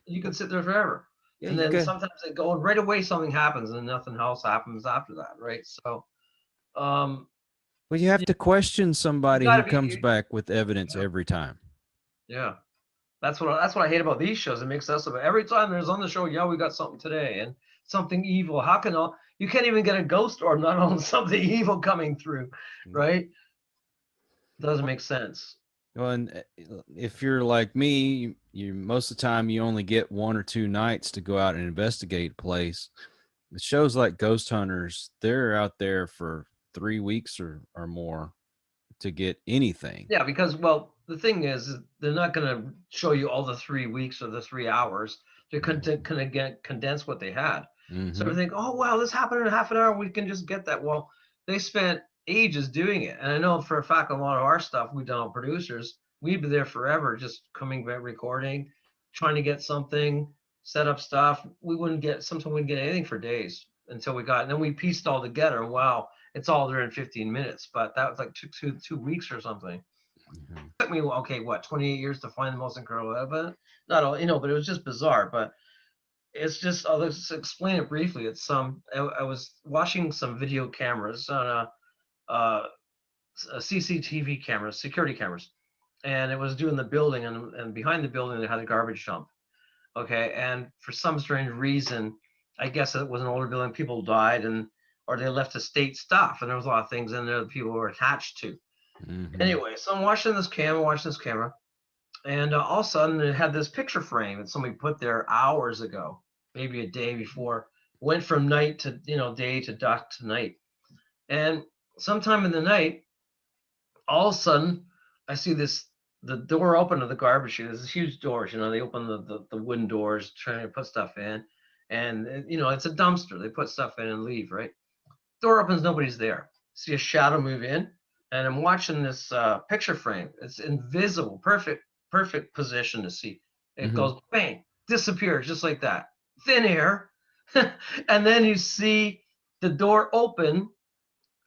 you can sit there forever. yeah, And you then got. sometimes they go and right away something happens and nothing else happens after that, right? So um, Well, you have you, to question you somebody got who to be, comes back with evidence yeah, every time. yeah. That's what I hate about these shows. It makes us about every time there's on the show, yeah, we got something today and something evil. How can you can't even get a ghost or not on something evil coming through, right? Doesn't make sense. Well, and if you're like me, you most of the time you only get 1 or 2 nights to go out and investigate a place. The shows like Ghost Hunters, they're out there for 3 weeks or more to get anything. Yeah, because well, the thing is they're not going to show you all the 3 weeks or the 3 hours. They're going to kind of get condense what they had. So Mm-hmm. they think, oh wow, this happened in half an hour. We can just get that. Well, they spent ages doing it, and I know for a fact a lot of our stuff we've done on producers, we'd be there forever, just coming back, recording, trying to get something, set up stuff. We wouldn't get sometimes we wouldn't get anything for days until we got, and then we pieced all together. And wow, it's all there in 15 minutes. But that was like two weeks or something. Mm-hmm. Took me okay, what 28 years to find the most incredible evidence. Not all, but it was just bizarre. But it's just I'll just explain it briefly. It's I was watching some video cameras on a CCTV cameras, security cameras, and it was doing the building, and behind the building they had a garbage dump. Okay, and for some strange reason, I guess it was an older building. People died, and or they left estate stuff, and there was a lot of things in there that people were attached to. Mm-hmm. Anyway, so I'm watching this camera, and all of a sudden it had this picture frame that somebody put there hours ago, maybe a day before. Went from night to day to dark to night, and sometime in the night, all of a sudden, I see this the door open to the garbage chute. There's huge doors, they open the wooden doors, trying to put stuff in, and it's a dumpster. They put stuff in and leave, right? Door opens, nobody's there. See a shadow move in, and I'm watching this picture frame. It's invisible, perfect position to see. It Mm-hmm. goes bang, disappears just like that, thin air, and then you see the door open.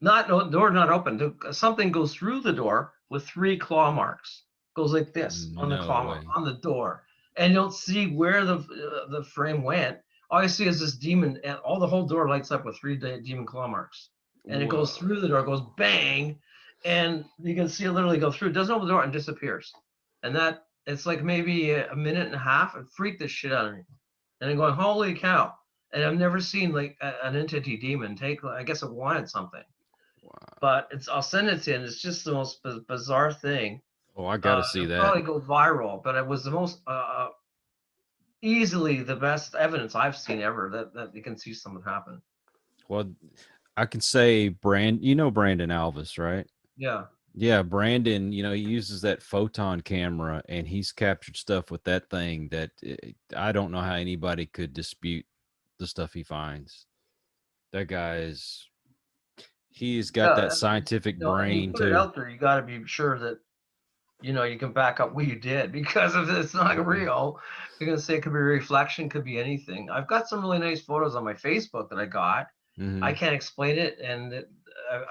Not no door not open. Something goes through the door with 3 claw marks. Goes like this on the No claw way. on the door, and you don't see where the frame went. All you see is this demon, and all the whole door lights up with three demon claw marks, and it goes Whoa. through the door, goes bang, and you can see it literally go through. It doesn't open the door and disappears, and that it's like maybe a minute and a half. It freaked the shit out of me, and I'm going, holy cow! And I've never seen like an entity demon take. I guess it wanted something, Wow. but I'll send it to you. And it's just the most bizarre thing. Oh, I got to see It'll that. probably go viral, but it was the most easily the best evidence I've seen ever that you can see something happen. Well, I can say Brandon Alvis, right? Yeah. Yeah, Brandon, he uses that photon camera and he's captured stuff with that thing that I don't know how anybody could dispute the stuff he finds. That guy is, he's got Yeah, that and it's, scientific and you brain put it too. out there, you got to be sure that you can back up what you did because if it's not Mhm. real, you're gonna say it could be a reflection, could be anything. I've got some really nice photos on my Facebook that I got. I Mhm. can't explain it, and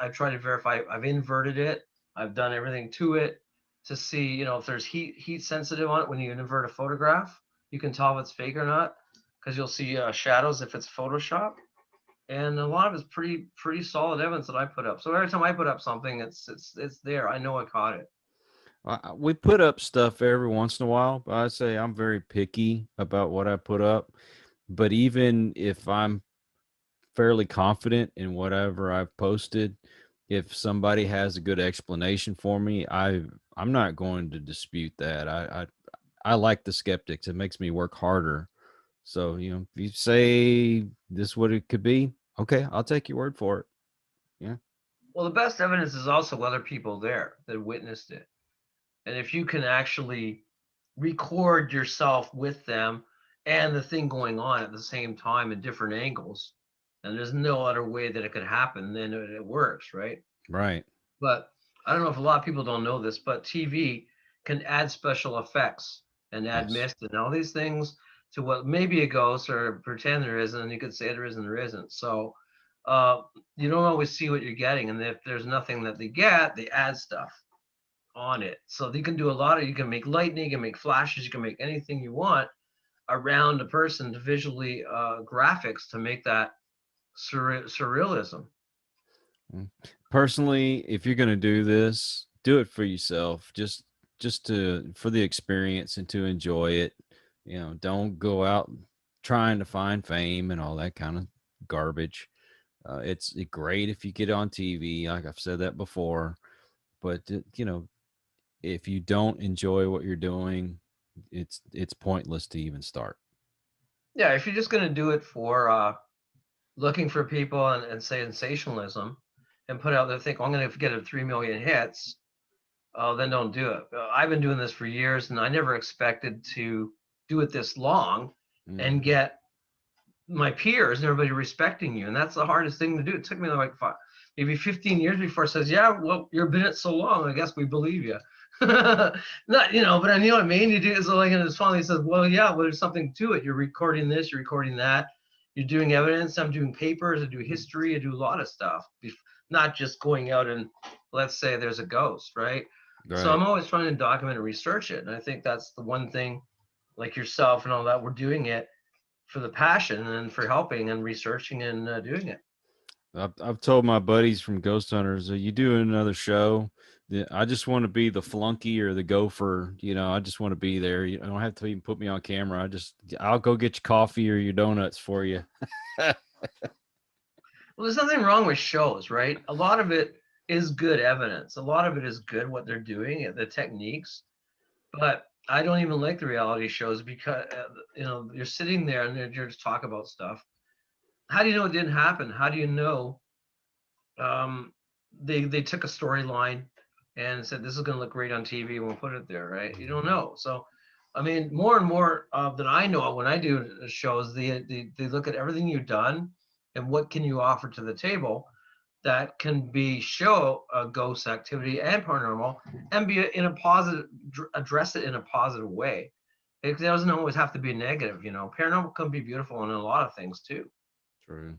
I try to verify. I've inverted it. I've done everything to it to see, if there's heat sensitive on it. When you invert a photograph, you can tell if it's fake or not because you'll see shadows if it's Photoshop. And a lot of it's pretty solid evidence that I put up. So every time I put up something, it's there. I know I caught it. We put up stuff every once in a while, but I say I'm very picky about what I put up. But even if I'm fairly confident in whatever I've posted, if somebody has a good explanation for me, I'm not going to dispute that. I like the skeptics. It makes me work harder. So, if you say this is what it could be, okay, I'll take your word for it. Yeah. Well, the best evidence is also other people there that witnessed it. And if you can actually record yourself with them and the thing going on at the same time in different angles, and there's no other way that it could happen, then it works, right? Right. But I don't know if a lot of people don't know this, but TV can add special effects and add Yes. mist and all these things to what maybe a ghost or pretend there isn't, and you could say there isn't, there isn't. So uh, you don't always see what you're getting, and if there's nothing that they get, they add stuff on it. So you can do a lot of, you can make lightning, you can make flashes, you can make anything you want around a person to visually graphics to make that surrealism. Mm. Personally, if you're going to do this, do it for yourself. Just to for the experience and to enjoy it. Don't go out trying to find fame and all that kind of garbage. It's great if you get on TV, like I've said that before, but if you don't enjoy what you're doing, it's pointless to even start. Yeah, if you're just going to do it for looking for people and say sensationalism and put out there, think, I'm going to get a 3 million hits, then don't do it. I've been doing this for years and I never expected to do it this long and Hmm. get my peers and everybody respecting you. And that's the hardest thing to do. It took me like maybe 15 years before it says, yeah, well, you've been it so long. I guess we believe you. Not, but I know what I mean. You do it so like, and it's funny. He says, well, yeah, well, there's something to it. You're recording this, you're recording that. You're doing evidence. I'm doing papers. I do history. I do a lot of stuff, not just going out and let's say there's a ghost, right? So Right. I'm always trying to document and research it. And I think that's the one thing, like yourself and all that, we're doing it for the passion and for helping and researching and doing it. I've told my buddies from Ghost Hunters, you do another show. I just want to be the flunky or the gopher. I just want to be there. You don't have to even put me on camera. I'll go get your coffee or your donuts for you. Well, there's nothing wrong with shows, right? A lot of it is good evidence. A lot of it is good what they're doing, the techniques. But I don't even like the reality shows because you're sitting there and you're just talk about stuff. How do you know it didn't happen? How do you know um, they took a storyline and said this is going to look great on TV and we'll put it there, right? You don't know. So, I mean, more and more than I know when I do shows, they look at everything you've done and what can you offer to the table that can be show ghost activity and paranormal and be in a positive, address it in a positive way. It doesn't always have to be negative. Paranormal can be beautiful in a lot of things too. True.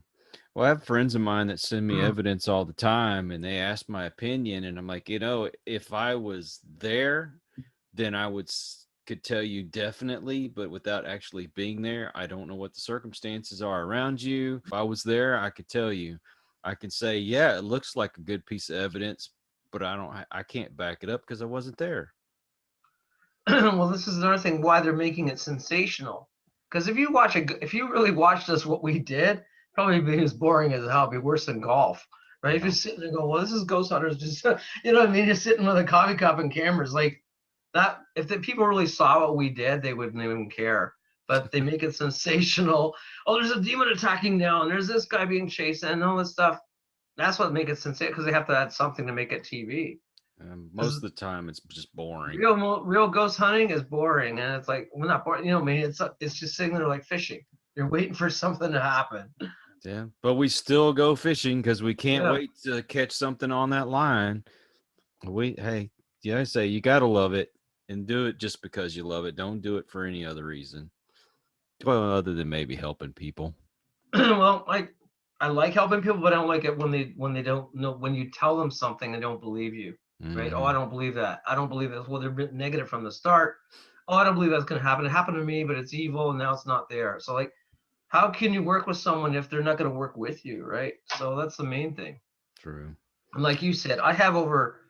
Well, I have friends of mine that send me evidence all the time and they ask my opinion. And I'm like, if I was there, then could tell you definitely, but without actually being there, I don't know what the circumstances are around you. If I was there, I could tell you. I can say, yeah, it looks like a good piece of evidence, but I can't back it up because I wasn't there. Well, this is another thing why they're making it sensational. Because if you really watched us, what we did, probably be as boring as hell. It'd be worse than golf, right? If you're Yeah. sitting there going, "Well, this is Ghost Hunters," just you know what I mean? You're sitting with a coffee cup and cameras, like that if the people really saw what we did, they wouldn't even care. But they make it sensational. Oh, there's a demon attacking now, and there's this guy being chased, and all this stuff. That's what makes it sensational, because they have to add something to make it TV. Most of the time, it's just boring. Real ghost hunting is boring, and it's like, we're not boring. You know, I mean, it's just sitting there like fishing. You're waiting for something to happen. Yeah, but we still go fishing because we can't Yeah. wait to catch something on that line. Hey, yeah, I say you gotta love it and do it just because you love it. Don't do it for any other reason. Well, other than maybe helping people. Well, I like helping people, but I don't like it when they don't know, when you tell them something and don't believe you. Right? Oh, I Mm-hmm. don't believe that. I don't believe this. Well, they're negative from the start. Oh, I don't believe that's going to happen. It happened to me, but it's evil, and now it's not there. So, like, how can you work with someone if they're not going to work with you, right? So that's the main thing. True. And like you said, I have over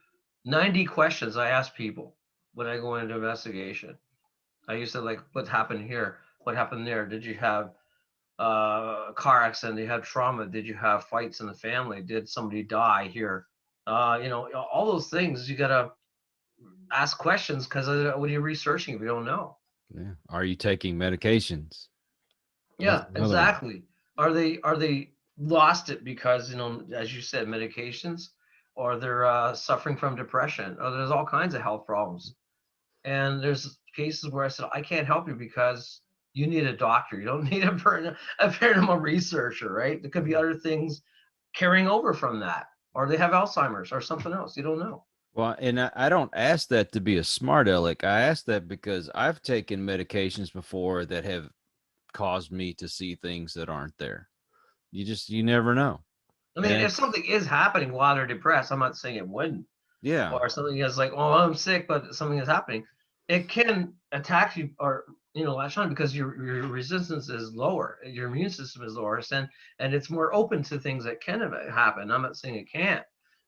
90 questions I ask people when I go into investigation. I used to, like, what happened here? What happened there? Did you have a car accident? Did you have trauma? Did you have fights in the family? Did somebody die here? You know, all those things you gotta ask questions, because what are you researching if you don't know? Yeah. Are you taking medications? That's Yeah, another one. exactly. Are they lost it because, as you said, medications, or they're suffering from depression, or there's all kinds of health problems. And there's cases where I said, I can't help you because you need a doctor. You don't need a paranormal researcher, right? There could be other things carrying over from that, or they have Alzheimer's or something else. You don't know. Well, and I don't ask that to be a smart aleck. I ask that because I've taken medications before that have caused me to see things that aren't there. You never know. I mean, And if it's something is happening while they're depressed, I'm not saying it wouldn't, yeah, or something is like, oh, I'm sick, but something is happening. It can attack you, or latch on, because your resistance is lower, your immune system is lower, and it's more open to things that can happen. I'm not saying it can't,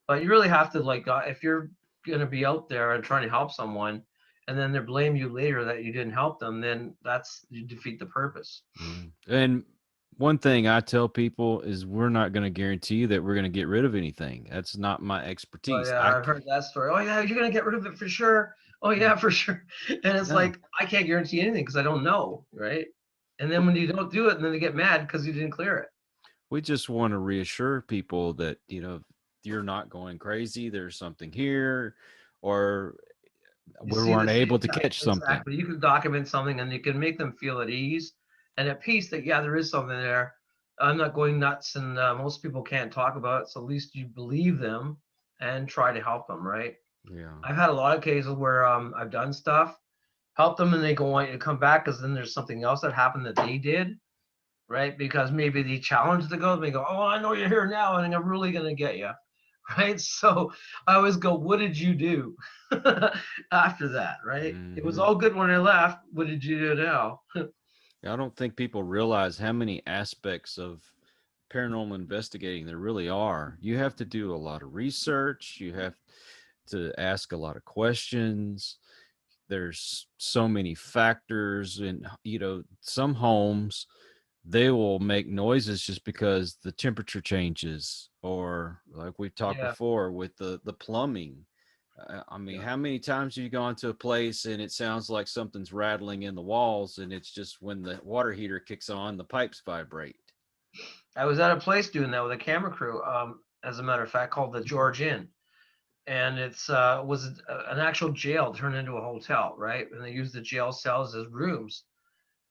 but you really have to, like, if you're going to be out there and trying to help someone, and then they blame you later that you didn't help them, then that's, you defeat the purpose. mm. And one thing I tell people is we're not going to guarantee that we're going to get rid of anything. That's not my Oh expertise. yeah, I've heard that story. Oh yeah, you're gonna get rid of it for sure. Oh yeah, for sure. And it's No, like, I can't guarantee anything because I don't know, right? And then when you don't do it, and then they get mad because you didn't clear it. we just want to reassure people that you're not going crazy. There's something here, or You we see weren't this, able to catch something. exactly. You can document something, and you can make them feel at ease and at peace that, yeah, there is something there. I'm not going nuts, and most people can't talk about it. So at least you believe them and try to help them, right? Yeah. I've had a lot of cases where I've done stuff, help them, and they go, want you to come back because then there's something else that happened that they did, right? Because maybe they challenged the ghost. They go, oh, I know you're here now, and I'm really gonna get you, right? So I always go, what did you do after that, right? It was Hmm. all good when I left. What did you do now? I don't think people realize how many aspects of paranormal investigating there really are. You have to do a lot of research. You have to ask a lot of questions. There's so many factors, and some homes they will make noises just because the temperature changes, or like we talked Yeah, before with the plumbing. I mean, yeah. how many times have you gone to a place and it sounds like something's rattling in the walls, and it's just when the water heater kicks on, the pipes vibrate. I was at a place doing that with a camera crew, as a matter of fact, called the George Inn, and it's was an actual jail turned into a hotel, right? And they used the jail cells as rooms.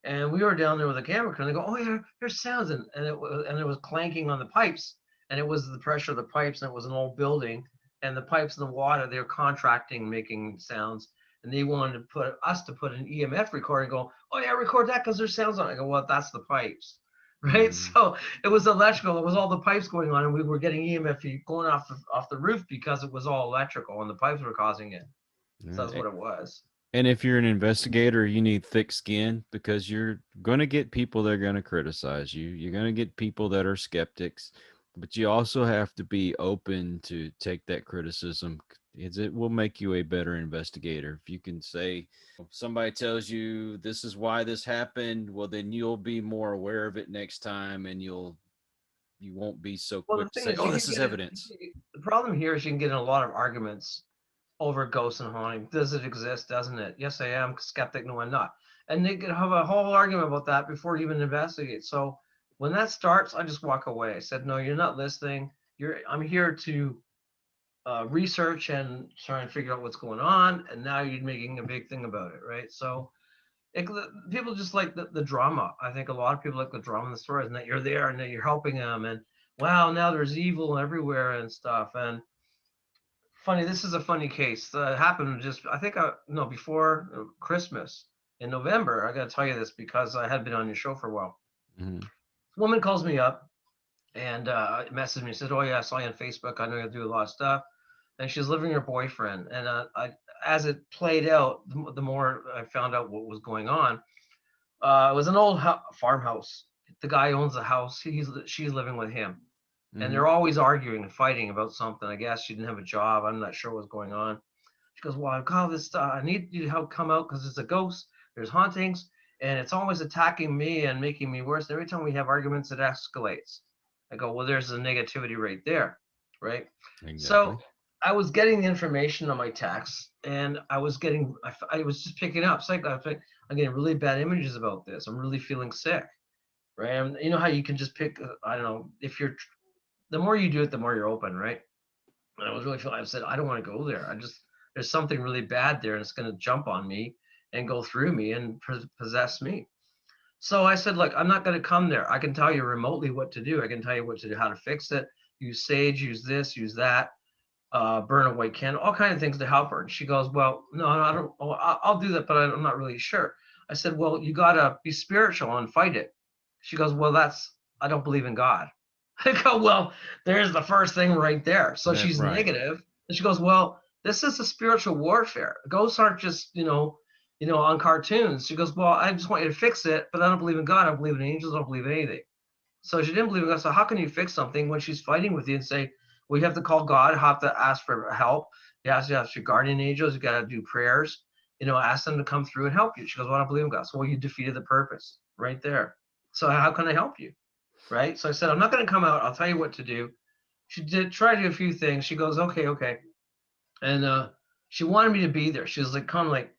And we were down there with a camera crew, and they go, "Oh, yeah, there's sounds," and it was clanking on the pipes, and it was the pressure of the pipes, and it was an old building, and the pipes and the water, they were contracting, making sounds, and they wanted to put us to put an EMF recorder and go, "Oh yeah, record that because there's sounds on it." I go, "Well, that's the pipes." Right, Mm, so it was electrical. It was all the pipes going on, and we were getting EMF going off the roof because it was all electrical, and the pipes were causing it. So that's yeah. what it was. And if you're an investigator, you need thick skin because you're going to get people that are going to criticize you. You're going to get people that are skeptics, but you also have to be open to take that criticism. It will make you a better investigator. If you can say, somebody tells you this is why this happened, well, then you'll be more aware of it next time, and you won't be so Well, the quick to thing say, is, oh, you this can is get it. evidence. The problem here is you can get in a lot of arguments over ghosts and haunting. Does it exist? Doesn't it? Yes, I am skeptic. No, I'm not. And they could have a whole argument about that before you even investigate. So when that starts, I just walk away. I said, no, you're not listening. I'm here to research and try and figure out what's going on. And now you're making a big thing about it, right? So people just like the drama. I think a lot of people like the drama in the stories, and that you're there and that you're helping them. And wow, now there's evil everywhere and stuff. And funny, this is a funny case. It happened just, I think, no, before Christmas in November. I got to tell you this because I had been on your show for a while. Mm-hmm. This woman calls me up and messaged me, said, "Oh yeah, I saw you on Facebook. I know you do a lot of stuff." And she's living with her boyfriend. And as it played out, the more I found out what was going on, it was an old farmhouse. The guy owns the house. She's living with him, and Mm-hmm. they're always arguing and fighting about something. I guess she didn't have a job. I'm not sure what's going on. She goes, "Well, I've got this stuff. I need you to help come out because it's a ghost. There's hauntings, and it's always attacking me and making me worse. Every time we have arguments, it escalates." I go, "Well, there's the negativity right there, right?" Exactly. So I was getting the information on my text, and I was just picking up. It's like I'm getting really bad images about this. I'm really feeling sick, right? And you know how you can just pick. I don't know if you're. The more you do it, the more you're open, right? And I was really feeling. I said, I don't want to go there. There's something really bad there, and it's going to jump on me and go through me and possess me. So I said, look, I'm not going to come there. I can tell you remotely what to do. I can tell you what to do, how to fix it. Use sage, use this, use that. Burn a white candle, all kinds of things to help her. And she goes, well, no, I don't. Oh, I'll do that, but I'm not really sure. I said, well, you gotta be spiritual and fight it. She goes, well, I don't believe in God. I go, well, there's the first thing right there. So That she's right. negative, and she goes, well, this is a spiritual warfare. Ghosts aren't just on cartoons. She goes, well, I just want you to fix it, but I don't believe in God. I don't believe in angels. I don't believe in anything. So she didn't believe in God. So how can you fix something when she's fighting with you and say, well, you have to call God, you have to ask for help. You have to ask your guardian angels. You got to do prayers, ask them to come through and help you. She goes, well, I don't believe in God. So, well, you defeated the purpose right there. So how can I help you? Right. So I said, I'm not going to come out. I'll tell you what to do. She did try to do a few things. She goes, okay, okay. And she wanted me to be there. She was like, kind of like,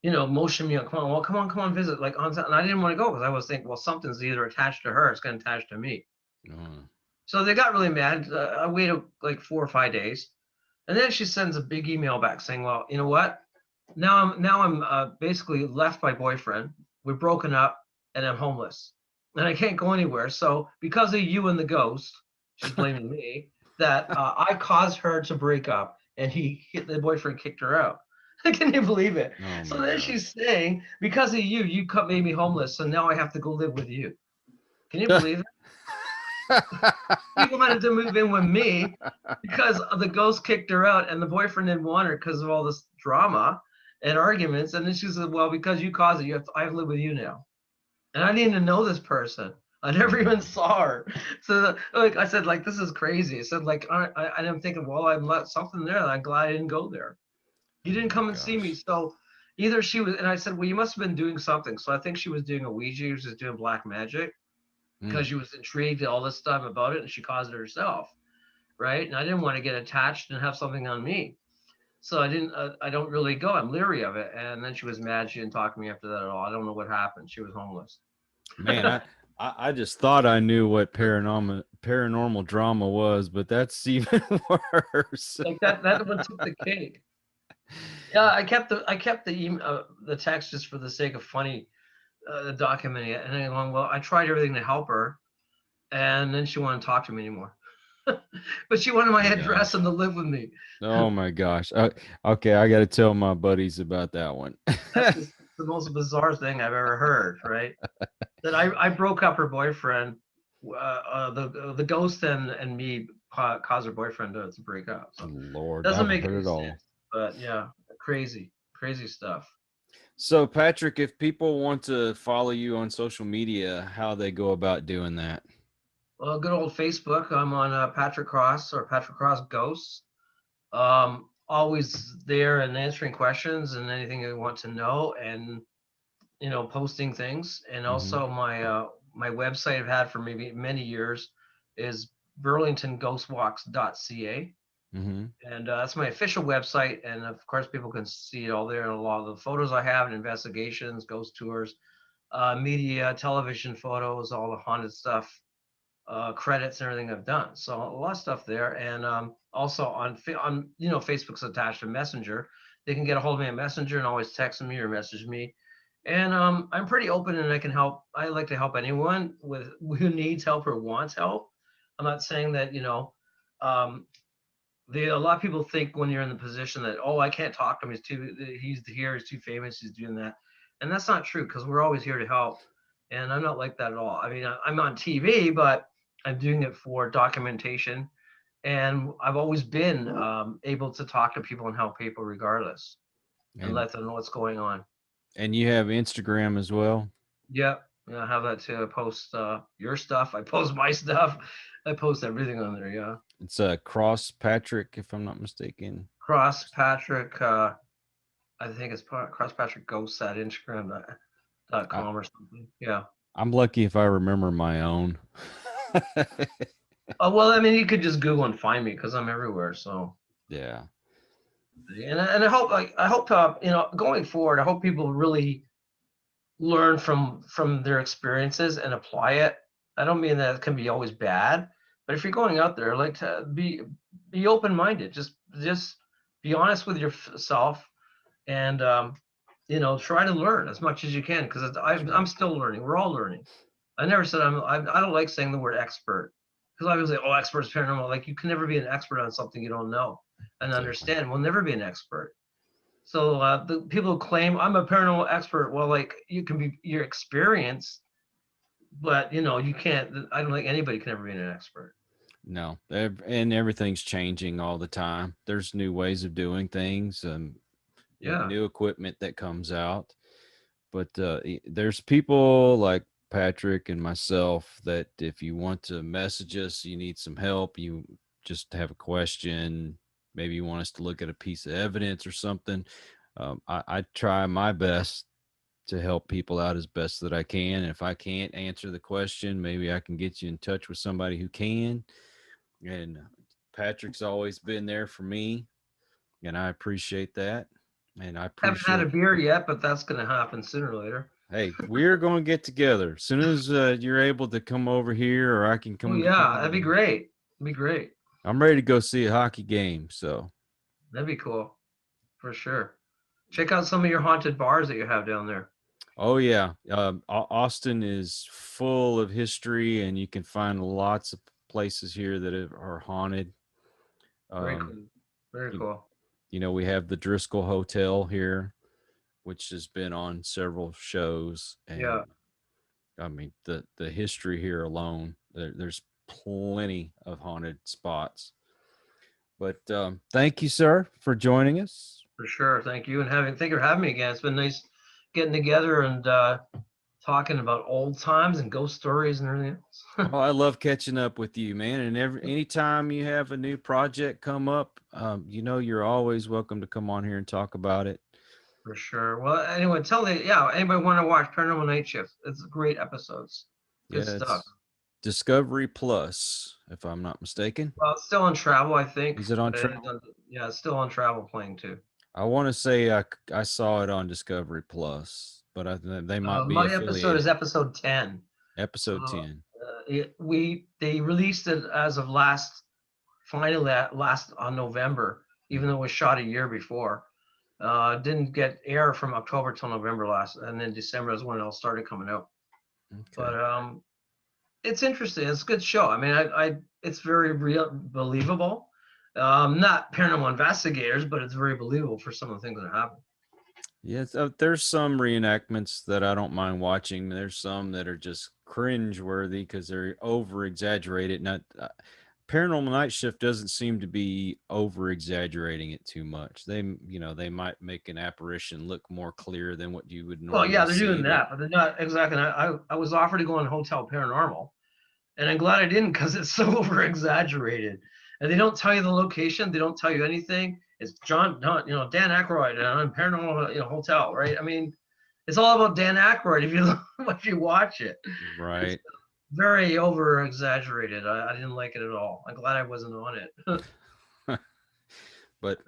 motion me on, come on, well, come on, visit, like on. And I didn't want to go because I was thinking, well, something's either attached to her, it's going to attach to me. Uh, So they got really mad. I waited like 4 or 5 days, and then she sends a big email back saying, "Well, you know what? Now I'm basically left my boyfriend. We're broken up, and I'm homeless, and I can't go anywhere. So because of you and the ghost, she's blaming me that I caused her to break up, and the boyfriend kicked her out." Can you believe it? oh So my then gosh. she's saying, because of you, made me homeless, so now I have to go live with you. Can you believe it? She wanted to move in with me because the ghost kicked her out and the boyfriend didn't want her because of all this drama and arguments. And then she said, well, because you caused it, I have to live with you now. And I didn't even know this person. I never even saw her. So like I said, like, this is crazy. I said, like, I'm thinking, well, I let something there. I'm glad I didn't go there. You Oh didn't my come and see me. gosh. So either she was, and I said, well, you must have been doing something. So I think she was doing a Ouija. She was doing black magic because Mm. she was intrigued all this stuff about it, and she caused it herself, right? And I didn't want to get attached and have something on me, so I didn't. I don't really go. I'm leery of it. And then she was mad. She didn't talk to me after that at all. I don't know what happened. She was homeless. Man, I just thought I knew what paranormal drama was, but that's even worse. Like that one took the cake. Yeah, I kept the text just for the sake of funny, documenting it. And then going, well, I tried everything to help her, and then she wanted to talk to me anymore. But she wanted my My address gosh. and to live with me. Oh my gosh. Okay, I got to tell my buddies about that one. That's just the most bizarre thing I've ever heard, right? That I broke up her boyfriend. The ghost and me caused her boyfriend to break up. So Lord, doesn't I've make heard any it all. sense. But yeah, crazy stuff. So, Patrick, if people want to follow you on social media, how they go about doing that? Well, good old Facebook. I'm on Patrick Cross or Patrick Cross Ghosts. Always there and answering questions and anything you want to know, and posting things. And Hmm. also my website I've had for maybe many years is burlingtonghostwalks.ca. Mm-hmm. And that's my official website. And of course, people can see it all there. And a lot of the photos I have, and investigations, ghost tours, media, television photos, all the haunted stuff, credits, and everything I've done. So a lot of stuff there. And also on Facebook's attached to Messenger. They can get a hold of me on Messenger and always text me or message me. And I'm pretty open, and I can help. I like to help anyone with who needs help or wants help. I'm not saying that um, a lot of people think when you're in the position that, oh, I can't talk to him, he's here, he's too famous, he's doing that, and that's not true, because we're always here to help. And I'm not like that at all. I mean, I'm on TV, but I'm doing it for documentation, and I've always been able to talk to people and help people regardless, and And let them know what's going on. you have Instagram as well. Yep. Yeah, I have that too. I post your stuff, I post my stuff, I post everything on there. Yeah. It's Cross Patrick, if I'm not mistaken. Cross Patrick, I think it's Cross Patrick Ghosts at I, Instagram.com or something. Yeah. I'm lucky if I remember my own. Oh well, I mean, you could just Google and find me because I'm everywhere. So, Yeah. and I hope going forward, I hope people really learn from their experiences and apply it. I don't mean that it can be always bad, but if you're going out there, like, to be open minded. Just be honest with yourself, and try to learn as much as you can, because I'm still learning. We're all learning. I never said I don't like saying the word expert, because I always say, oh, experts paranormal. Like, you can never be an expert on something you don't know and Exactly. understand. We'll never be an expert. So the people who claim I'm a paranormal expert, well, like, you can be your experience, but you can't. I don't think anybody can ever be an expert. No, and everything's changing all the time. There's new ways of doing things, Yeah, new equipment that comes out. But there's people like Patrick and myself that if you want to message us, you need some help, you just have a question, maybe you want us to look at a piece of evidence or something. I try my best to help people out as best that I can. And if I can't answer the question, maybe I can get you in touch with somebody who can. And Patrick's always been there for me, and I appreciate that. And I haven't had a appreciate, beer yet, but that's going to happen sooner or later. hey, we're going to get together as soon as you're able to come over here, or I can Oh come yeah, over that'd be here. great. That'd be great. I'm ready to go see a hockey game. So, That'd be cool for sure. Check out some of your haunted bars that you have down there. oh yeah, Austin is full of history, and you can find lots of places here that are haunted. Very Um, cool. Very you, cool. we have the Driscoll Hotel here, which has been on several shows, Yeah, and I mean the history here alone. There's plenty of haunted spots. But thank you, sir, for joining us. for sure. Thank you, and thank you for having me again. It's been nice getting together and talking about old times and ghost stories and everything else. Oh, I love catching up with you, man. And anytime you have a new project come up, you're always welcome to come on here and talk about it. For sure. Well, anyway, anybody want to watch Paranormal Night Shift? It's great episodes. Good Yeah, stuff. it's Discovery Plus, if I'm not mistaken. Well, it's still on travel, I think. Is it on travel? Yeah, it's still on travel playing too. I want to say I saw it on Discovery Plus, but they might be My episode is affiliated. episode 10. So Episode 10. they released it as of last on November, even though it was shot a year before. Didn't get air from October till November last, and then December is when it all started coming out. Okay. But it's interesting. It's a good show. I mean, it's very real, believable. Not paranormal investigators, but it's very believable for some of the things that happen. Yes, there's some reenactments that I don't mind watching. There's some that are just cringe-worthy because they're over-exaggerated. Not Paranormal Night Shift doesn't seem to be over-exaggerating it too much. They might make an apparition look more clear than what you would Well, yeah, normally they're see, doing but that, but they're not exactly. I was offered to go on Hotel Paranormal, and I'm glad I didn't, because it's so over exaggerated, and they don't tell you the location. They don't tell you anything. It's Dan Aykroyd on Paranormal Hotel, right? I mean, it's all about Dan Aykroyd if you watch it. It's right. very over exaggerated. I didn't like it at all. I'm glad I wasn't on it. But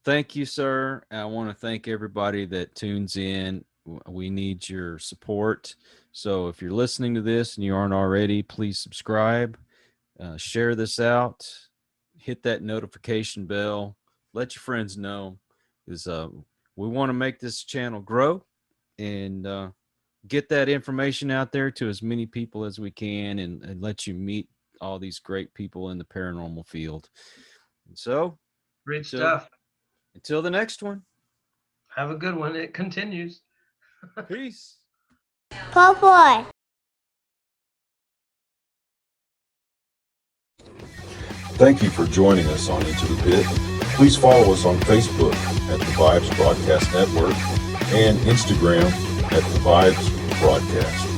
thank you, sir. I want to thank everybody that tunes in. We need your support. So if you're listening to this and you aren't already, please subscribe, share this out, hit that notification bell, let your friends know, because we want to make this channel grow and get that information out there to as many people as we can, and let you meet all these great people in the paranormal field. And so, Great stuff. Until the next one. Have a good one. It continues. Peace. Po boy. Thank you for joining us on Into the Pit. Please follow us on Facebook at the Vibes Broadcast Network and Instagram at the Vibes Broadcast.